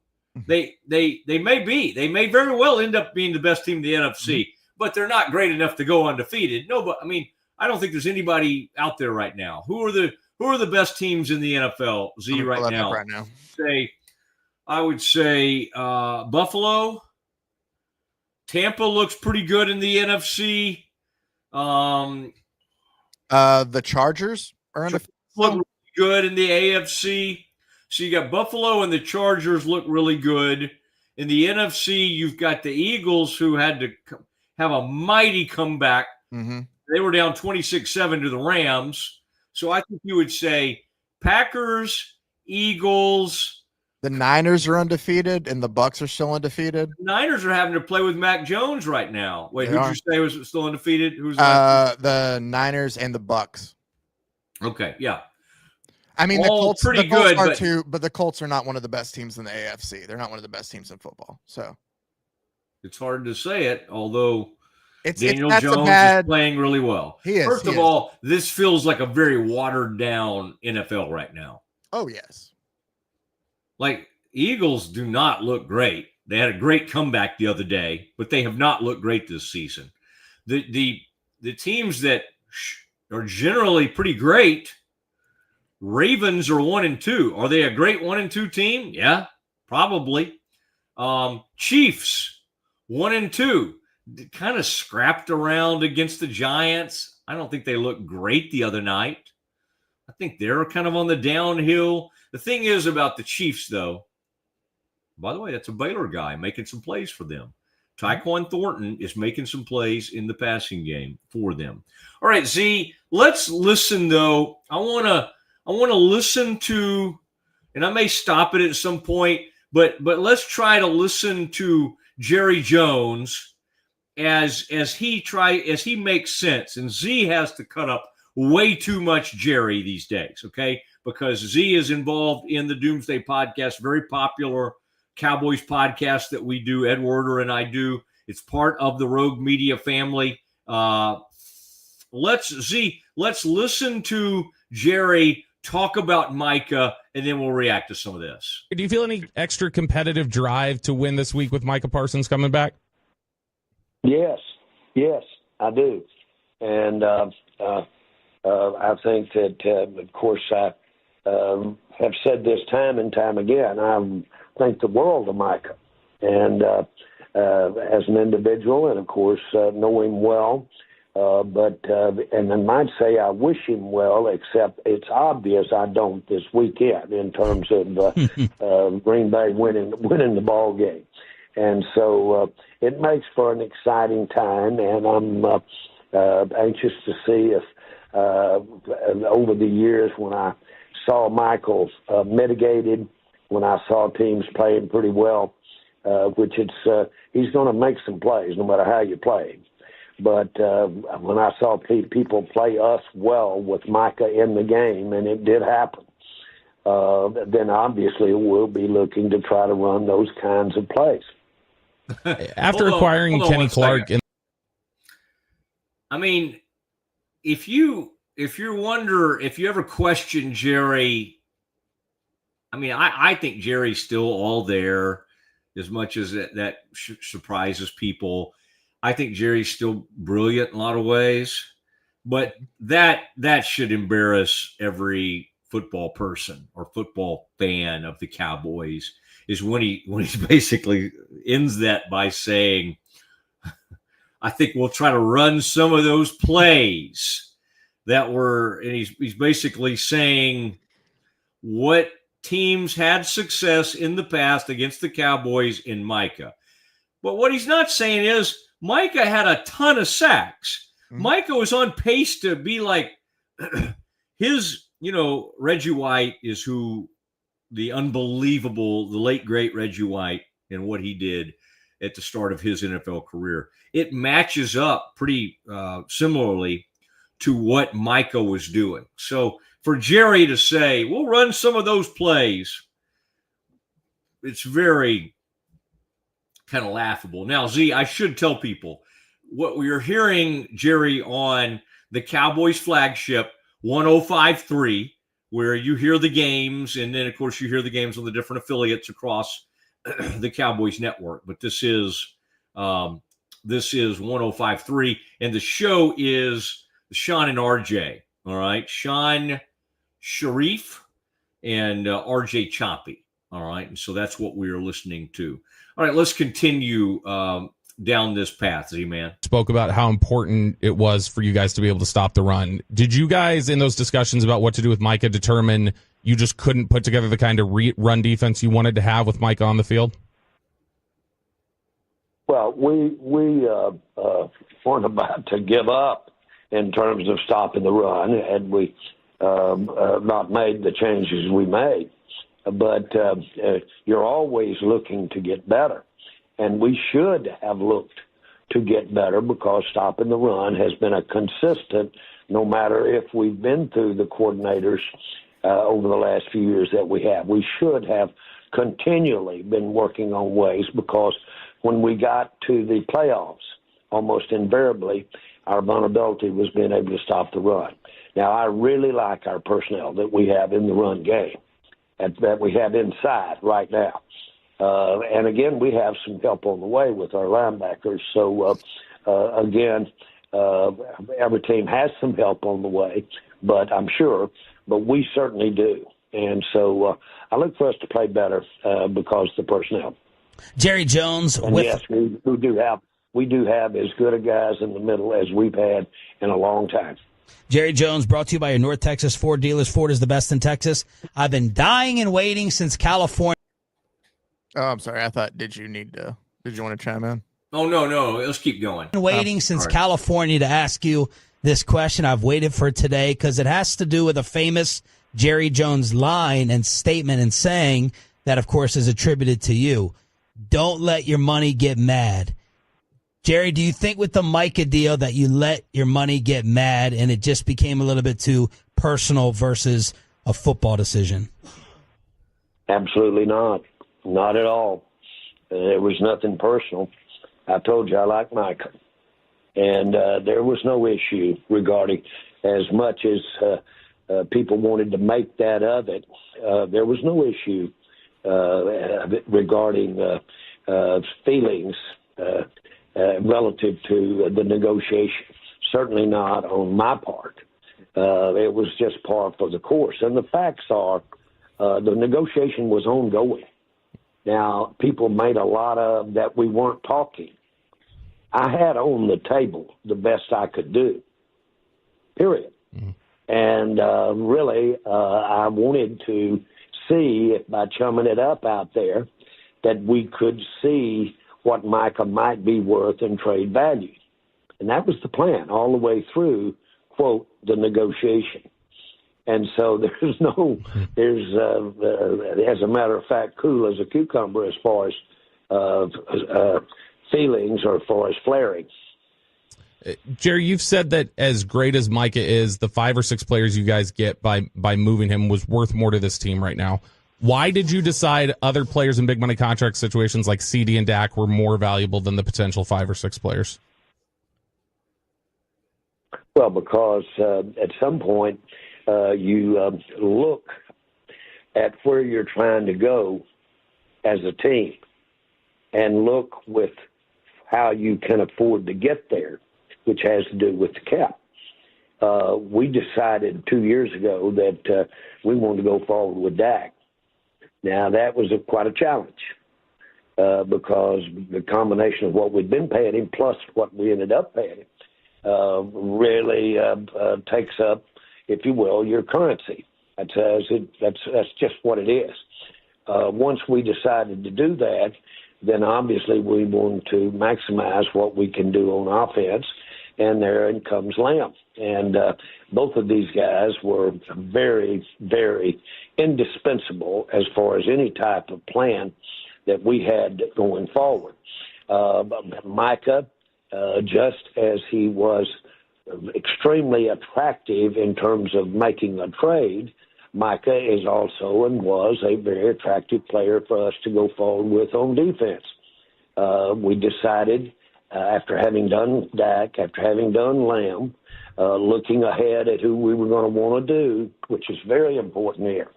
They may be. They may very well end up being the best team in the NFC, but they're not great enough to go undefeated. No, but I mean, I don't think there's anybody out there right now. Who are the best teams in the NFL, Z, right now? I would say Buffalo. Tampa looks pretty good in the NFC. The Chargers are look really good in the AFC. So you got Buffalo and the Chargers look really good. In the NFC, you've got the Eagles, who had to have a mighty comeback. They were down 26-7 to the Rams. So I think you would say Packers, Eagles. The Niners are undefeated, and the Bucs are still undefeated. The Niners are having to play with Mac Jones right now. Wait, who did you say was still undefeated? Who's the Niners and the Bucs? Okay, yeah. I mean, all the Colts good, are too, but the Colts are not one of the best teams in the AFC. They're not one of the best teams in football. So it's hard to say it, although Daniel that's Jones is playing really well. He is. First of all, this feels like a very watered down NFL right now. Oh, yes. Like, Eagles do not look great. They had a great comeback the other day, but they have not looked great this season. The teams that are generally pretty great, Ravens are 1-2. Are they a great 1-2 team? Yeah, probably. Chiefs 1-2. Kind of scrapped around against the Giants. I don't think they looked great the other night. I think they're kind of on the downhill. The thing is about the Chiefs, though, by the way, that's a Baylor guy making some plays for them. Tyquan Thornton is making some plays in the passing game for them. All right, Z, let's listen, though. I want to listen to, and I may stop it at some point, but let's try to listen to Jerry Jones as he makes sense. And Z has to cut up way too much Jerry these days, okay? Because Z is involved in the Doomsday Podcast, very popular Cowboys podcast that we do, Ed Werder and I do. It's part of the Rogue Media family. Let's listen to Jerry talk about Micah, and then we'll react to some of this. Do you feel any extra competitive drive to win this week with Micah Parsons coming back? Yes, I do. And I think that, of course, I have said this time and time again, I think the world of Micah. And as an individual, and, of course, know him well. And I might say I wish him well, except it's obvious I don't this weekend in terms of Green Bay winning the ball game. And so it makes for an exciting time, and I'm anxious to see if over the years when I saw Michael mitigated, when I saw teams playing pretty well, which he's going to make some plays no matter how you play. But when I saw people play us well with Micah in the game, and it did happen, then obviously we'll be looking to try to run those kinds of plays. After acquiring Kenny Clark, I mean, if you ever question Jerry, I mean, I think Jerry's still all there, as much as that surprises people. I think Jerry's still brilliant in a lot of ways, but that should embarrass every football person or football fan of the Cowboys, is when he basically ends that by saying, I think we'll try to run some of those plays that were, and he's basically saying what teams had success in the past against the Cowboys in Micah. But what he's not saying is Micah had a ton of sacks. Mm-hmm. Micah was on pace to be like his, Reggie White is who the late, great Reggie White, and what he did at the start of his NFL career. It matches up pretty similarly to what Micah was doing. So for Jerry to say, we'll run some of those plays, it's very kind of laughable. Now, Z, I should tell people what we are hearing Jerry on the Cowboys flagship 105.3, where you hear the games, and then, of course, you hear the games on the different affiliates across the Cowboys network. But this is 105.3, and the show is Sean and RJ. All right, Sean Sharif and RJ Choppy. All right, and so that's what we are listening to. All right, let's continue down this path, Z-Man. Spoke about how important it was for you guys to be able to stop the run. Did you guys, in those discussions about what to do with Micah, determine you just couldn't put together the kind of run defense you wanted to have with Micah on the field? Well, we weren't about to give up in terms of stopping the run, and we not made the changes we made. But you're always looking to get better. And we should have looked to get better, because stopping the run has been a consistent, no matter if we've been through the coordinators over the last few years that we have. We should have continually been working on ways, because when we got to the playoffs, almost invariably, our vulnerability was being able to stop the run. Now, I really like our personnel that we have in the run game, and that we have inside right now. And again, we have some help on the way with our linebackers. So, again, every team has some help on the way, but we certainly do. And so I look for us to play better because of the personnel. Jerry Jones. And yes, we do have as good a guys in the middle as we've had in a long time. Jerry Jones, brought to you by your North Texas Ford dealers. Ford is the best in Texas. I've been dying and waiting since California. Oh, I'm sorry. I thought, did you want to chime in? Oh, no. Let's keep going. Waiting since California to ask you this question. I've waited for today because it has to do with a famous Jerry Jones line and statement, and saying that, of course, is attributed to you. Don't let your money get mad. Jerry, do you think with the Micah deal that you let your money get mad and it just became a little bit too personal versus a football decision? Absolutely not. Not at all. It was nothing personal. I told you I like Micah. And there was no issue regarding, as much as people wanted to make that of it, there was no issue regarding feelings relative to the negotiation. Certainly not on my part. It was just par for the course. And the facts are the negotiation was ongoing. Now, people made a lot of that we weren't talking. I had on the table the best I could do, period. Mm-hmm. And really, I wanted to see if by chumming it up out there that we could see what Micah might be worth in trade value. And that was the plan all the way through, quote, the negotiation. And so there's as a matter of fact, cool as a cucumber as far as feelings or as far as flaring. Jerry, you've said that as great as Micah is, the 5 or 6 players you guys get by moving him was worth more to this team right now. Why did you decide other players in big money contract situations like CD and Dak were more valuable than the potential 5 or 6 players? Well, because at some point you look at where you're trying to go as a team and look with how you can afford to get there, which has to do with the cap. We decided 2 years ago that we wanted to go forward with Dak. Now, that was quite a challenge because the combination of what we'd been paying him plus what we ended up paying him really takes up, if you will, your currency. That's just what it is. Once we decided to do that, then obviously we wanted to maximize what we can do on offense, and there comes Lamb. And both of these guys were very, very indispensable as far as any type of plan that we had going forward. Micah, just as he was extremely attractive in terms of making a trade, Micah is also and was a very attractive player for us to go forward with on defense. We decided after having done Dak, after having done Lamb, looking ahead at who we were going to want to do, which is very important here,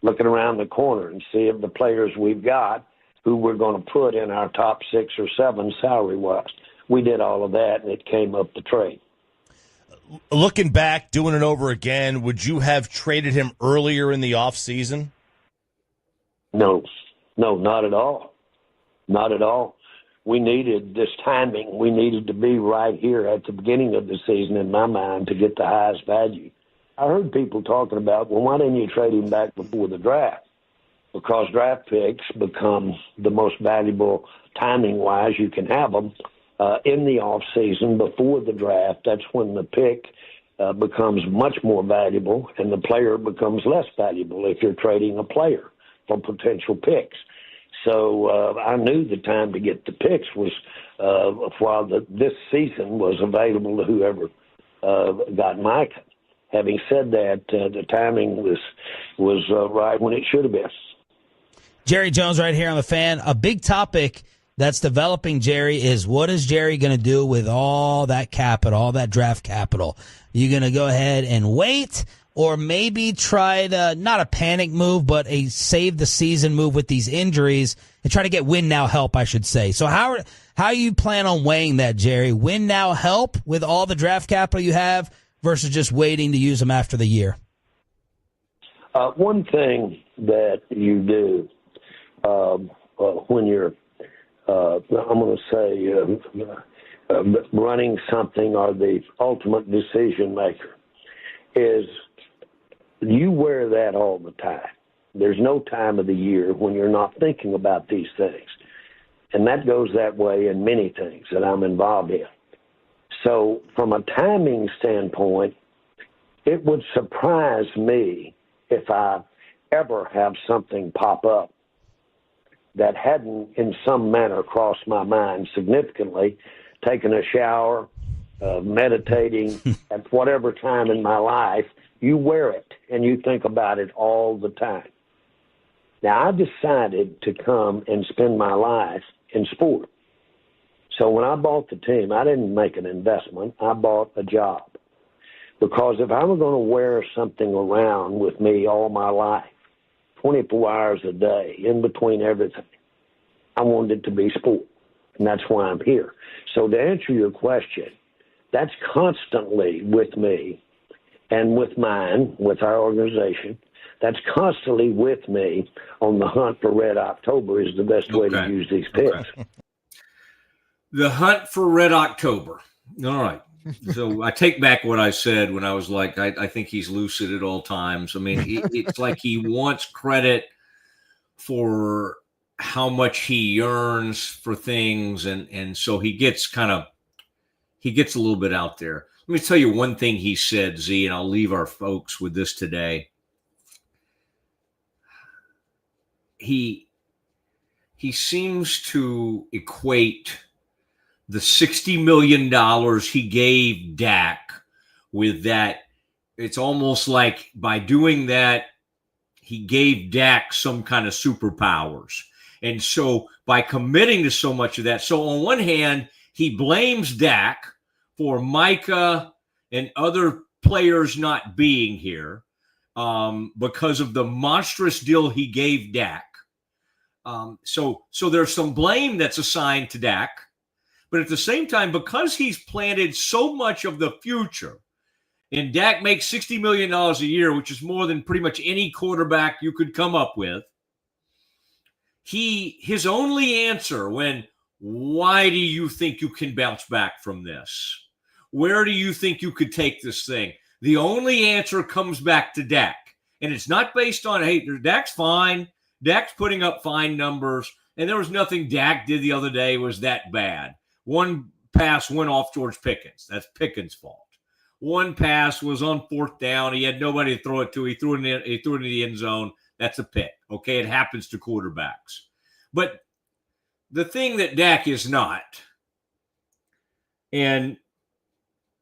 looking around the corner and see if the players we've got, who we're going to put in our top 6 or 7 salary-wise. We did all of that, and it came up the trade. Looking back, doing it over again, would you have traded him earlier in the offseason? No, not at all. Not at all. We needed this timing. We needed to be right here at the beginning of the season, in my mind, to get the highest value. I heard people talking about, well, why didn't you trade him back before the draft? Because draft picks become the most valuable timing-wise you can have them in the off-season before the draft. That's when the pick becomes much more valuable and the player becomes less valuable if you're trading a player for potential picks. So I knew the time to get the picks was while this season was available to whoever got Micah. Having said that, the timing was right when it should have been. Jerry Jones right here on The Fan. A big topic that's developing, Jerry, is what is Jerry going to do with all that capital, all that draft capital? You going to go ahead and wait, or maybe try to, not a panic move, but a save the season move with these injuries and try to get win now help, I should say. So how you plan on weighing that, Jerry? Win now help with all the draft capital you have versus just waiting to use them after the year? One thing that you do when you're, I'm going to say, running something or the ultimate decision maker is you wear that all the time. There's no time of the year when you're not thinking about these things. And that goes that way in many things that I'm involved in. So from a timing standpoint, it would surprise me if I ever have something pop up that hadn't in some manner crossed my mind significantly, taking a shower, meditating at whatever time in my life. You wear it and you think about it all the time. Now, I decided to come and spend my life in sport. So when I bought the team, I didn't make an investment. I bought a job. Because if I were going to wear something around with me all my life, 24 hours a day, in between everything, I wanted it to be sport. And that's why I'm here. So to answer your question, that's constantly with me and with mine, with our organization. That's constantly with me on the hunt for Red October is the best way to use these picks. Okay. The hunt for Red October. All right. So I take back what I said when I was like, I think he's lucid at all times. I mean, it's like he wants credit for how much he yearns for things. And so he gets a little bit out there. Let me tell you one thing he said, Z, and I'll leave our folks with this today. He seems to equate the $60 million he gave Dak with that. It's almost like by doing that, he gave Dak some kind of superpowers. And so by committing to so much of that, so on one hand, he blames Dak for Micah and other players not being here because of the monstrous deal he gave Dak. So there's some blame that's assigned to Dak. But at the same time, because he's planted so much of the future, and Dak makes $60 million a year, which is more than pretty much any quarterback you could come up with, his only answer why do you think you can bounce back from this? Where do you think you could take this thing? The only answer comes back to Dak. And it's not based on, hey, Dak's fine. Dak's putting up fine numbers. And there was nothing Dak did the other day was that bad. One pass went off George Pickens. That's Pickens' fault. One pass was on fourth down. He had nobody to throw it to. He threw it in the end zone. That's a pick. Okay, it happens to quarterbacks. But the thing that Dak is not, and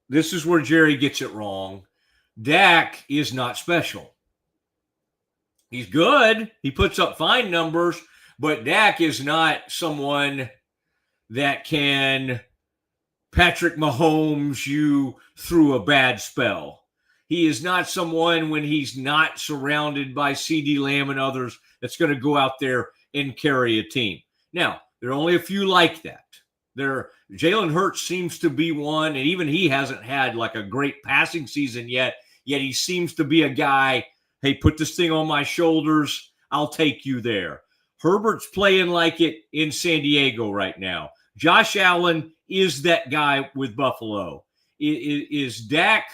this is where Jerry gets it wrong, Dak is not special. He's good. He puts up fine numbers, but Dak is not someone that can Patrick Mahomes you through a bad spell. He is not someone when he's not surrounded by CeeDee Lamb and others that's going to go out there and carry a team. Now, there are only a few like that. Jalen Hurts seems to be one, and even he hasn't had like a great passing season yet he seems to be a guy, hey, put this thing on my shoulders, I'll take you there. Herbert's playing like it in San Diego right now. Josh Allen is that guy with Buffalo. Is Dak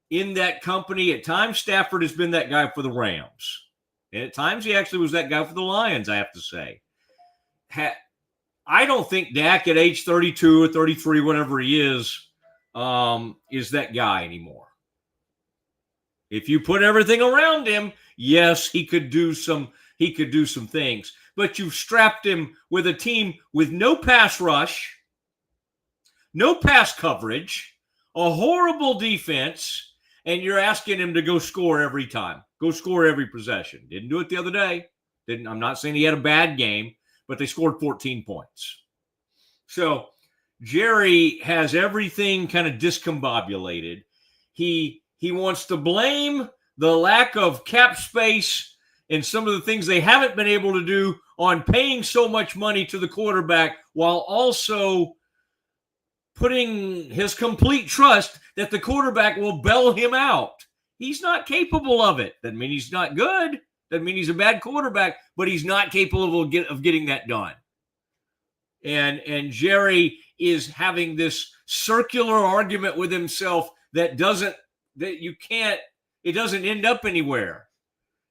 in that company? At times, Stafford has been that guy for the Rams. And at times, he actually was that guy for the Lions, I have to say. I don't think Dak at age 32 or 33, whatever he is that guy anymore. If you put everything around him, yes, he could do some things. But you've strapped him with a team with no pass rush, no pass coverage, a horrible defense, and you're asking him to go score every time. Go score every possession. Didn't do it the other day. I'm not saying he had a bad game, but they scored 14 points. So Jerry has everything kind of discombobulated. He wants to blame the lack of cap space and some of the things they haven't been able to do on paying so much money to the quarterback while also putting his complete trust that the quarterback will bail him out. He's not capable of it. Doesn't mean he's not good. Doesn't mean he's a bad quarterback, but he's not capable of getting that done. And Jerry is having this circular argument with himself that doesn't end up anywhere.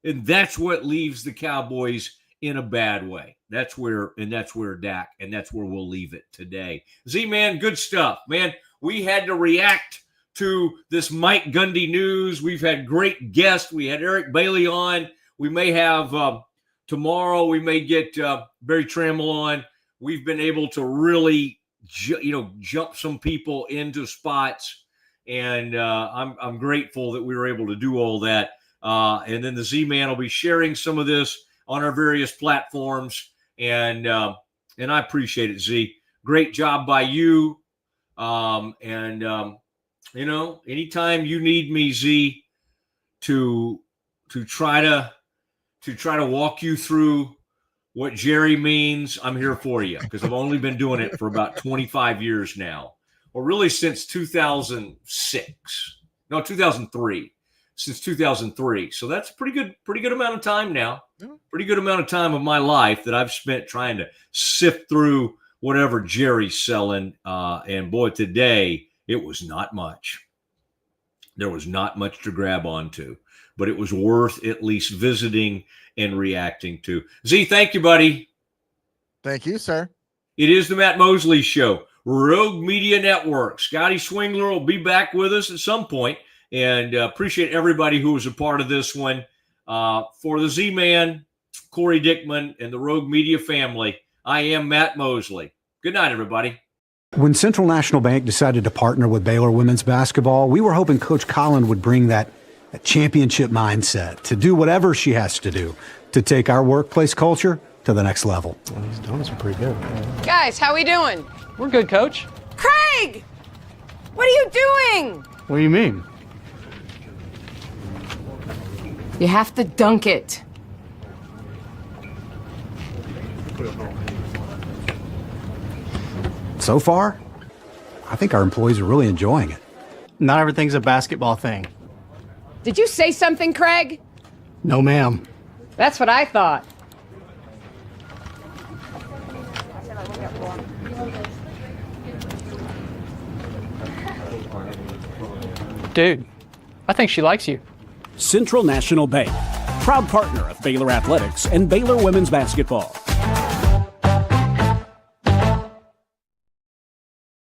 And that's what leaves the Cowboys in a bad way. That's where Dak, and that's where we'll leave it today. Z-Man, good stuff. Man, we had to react to this Mike Gundy news. We've had great guests. We had Eric Bailey on. We may have tomorrow, we may get Barry Trammell on. We've been able to really, jump some people into spots. And I'm grateful that we were able to do all that. And then the Z-Man will be sharing some of this on our various platforms. And I appreciate it, Z. Great job by you. Anytime you need me, Z, to try to walk you through what Jerry means, I'm here for you, because I've only been doing it for about 25 years now. Or really since 2003. Since 2003. So that's a pretty good amount of time now. Pretty good amount of time of my life that I've spent trying to sift through whatever Jerry's selling. And boy, today it was not much. There was not much to grab onto, but it was worth at least visiting and reacting to. Z, thank you, buddy. Thank you, sir. It is the Matt Mosley Show, Rogue Media Network. Scotty Swingler will be back with us at some point. And appreciate everybody who was a part of this one. For the Z-Man, Corey Dickman, and the Rogue Media family, I am Matt Mosley. Good night, everybody. When Central National Bank decided to partner with Baylor women's basketball, we were hoping Coach Collin would bring that a championship mindset, to do whatever she has to do to take our workplace culture to the next level. Well, these donuts are pretty good. Guys, how we doing? We're good, Coach. Craig! What are you doing? What do you mean? You have to dunk it. So far, I think our employees are really enjoying it. Not everything's a basketball thing. Did you say something, Craig? No, ma'am. That's what I thought. Dude, I think she likes you. Central National Bank, proud partner of Baylor Athletics and Baylor Women's Basketball.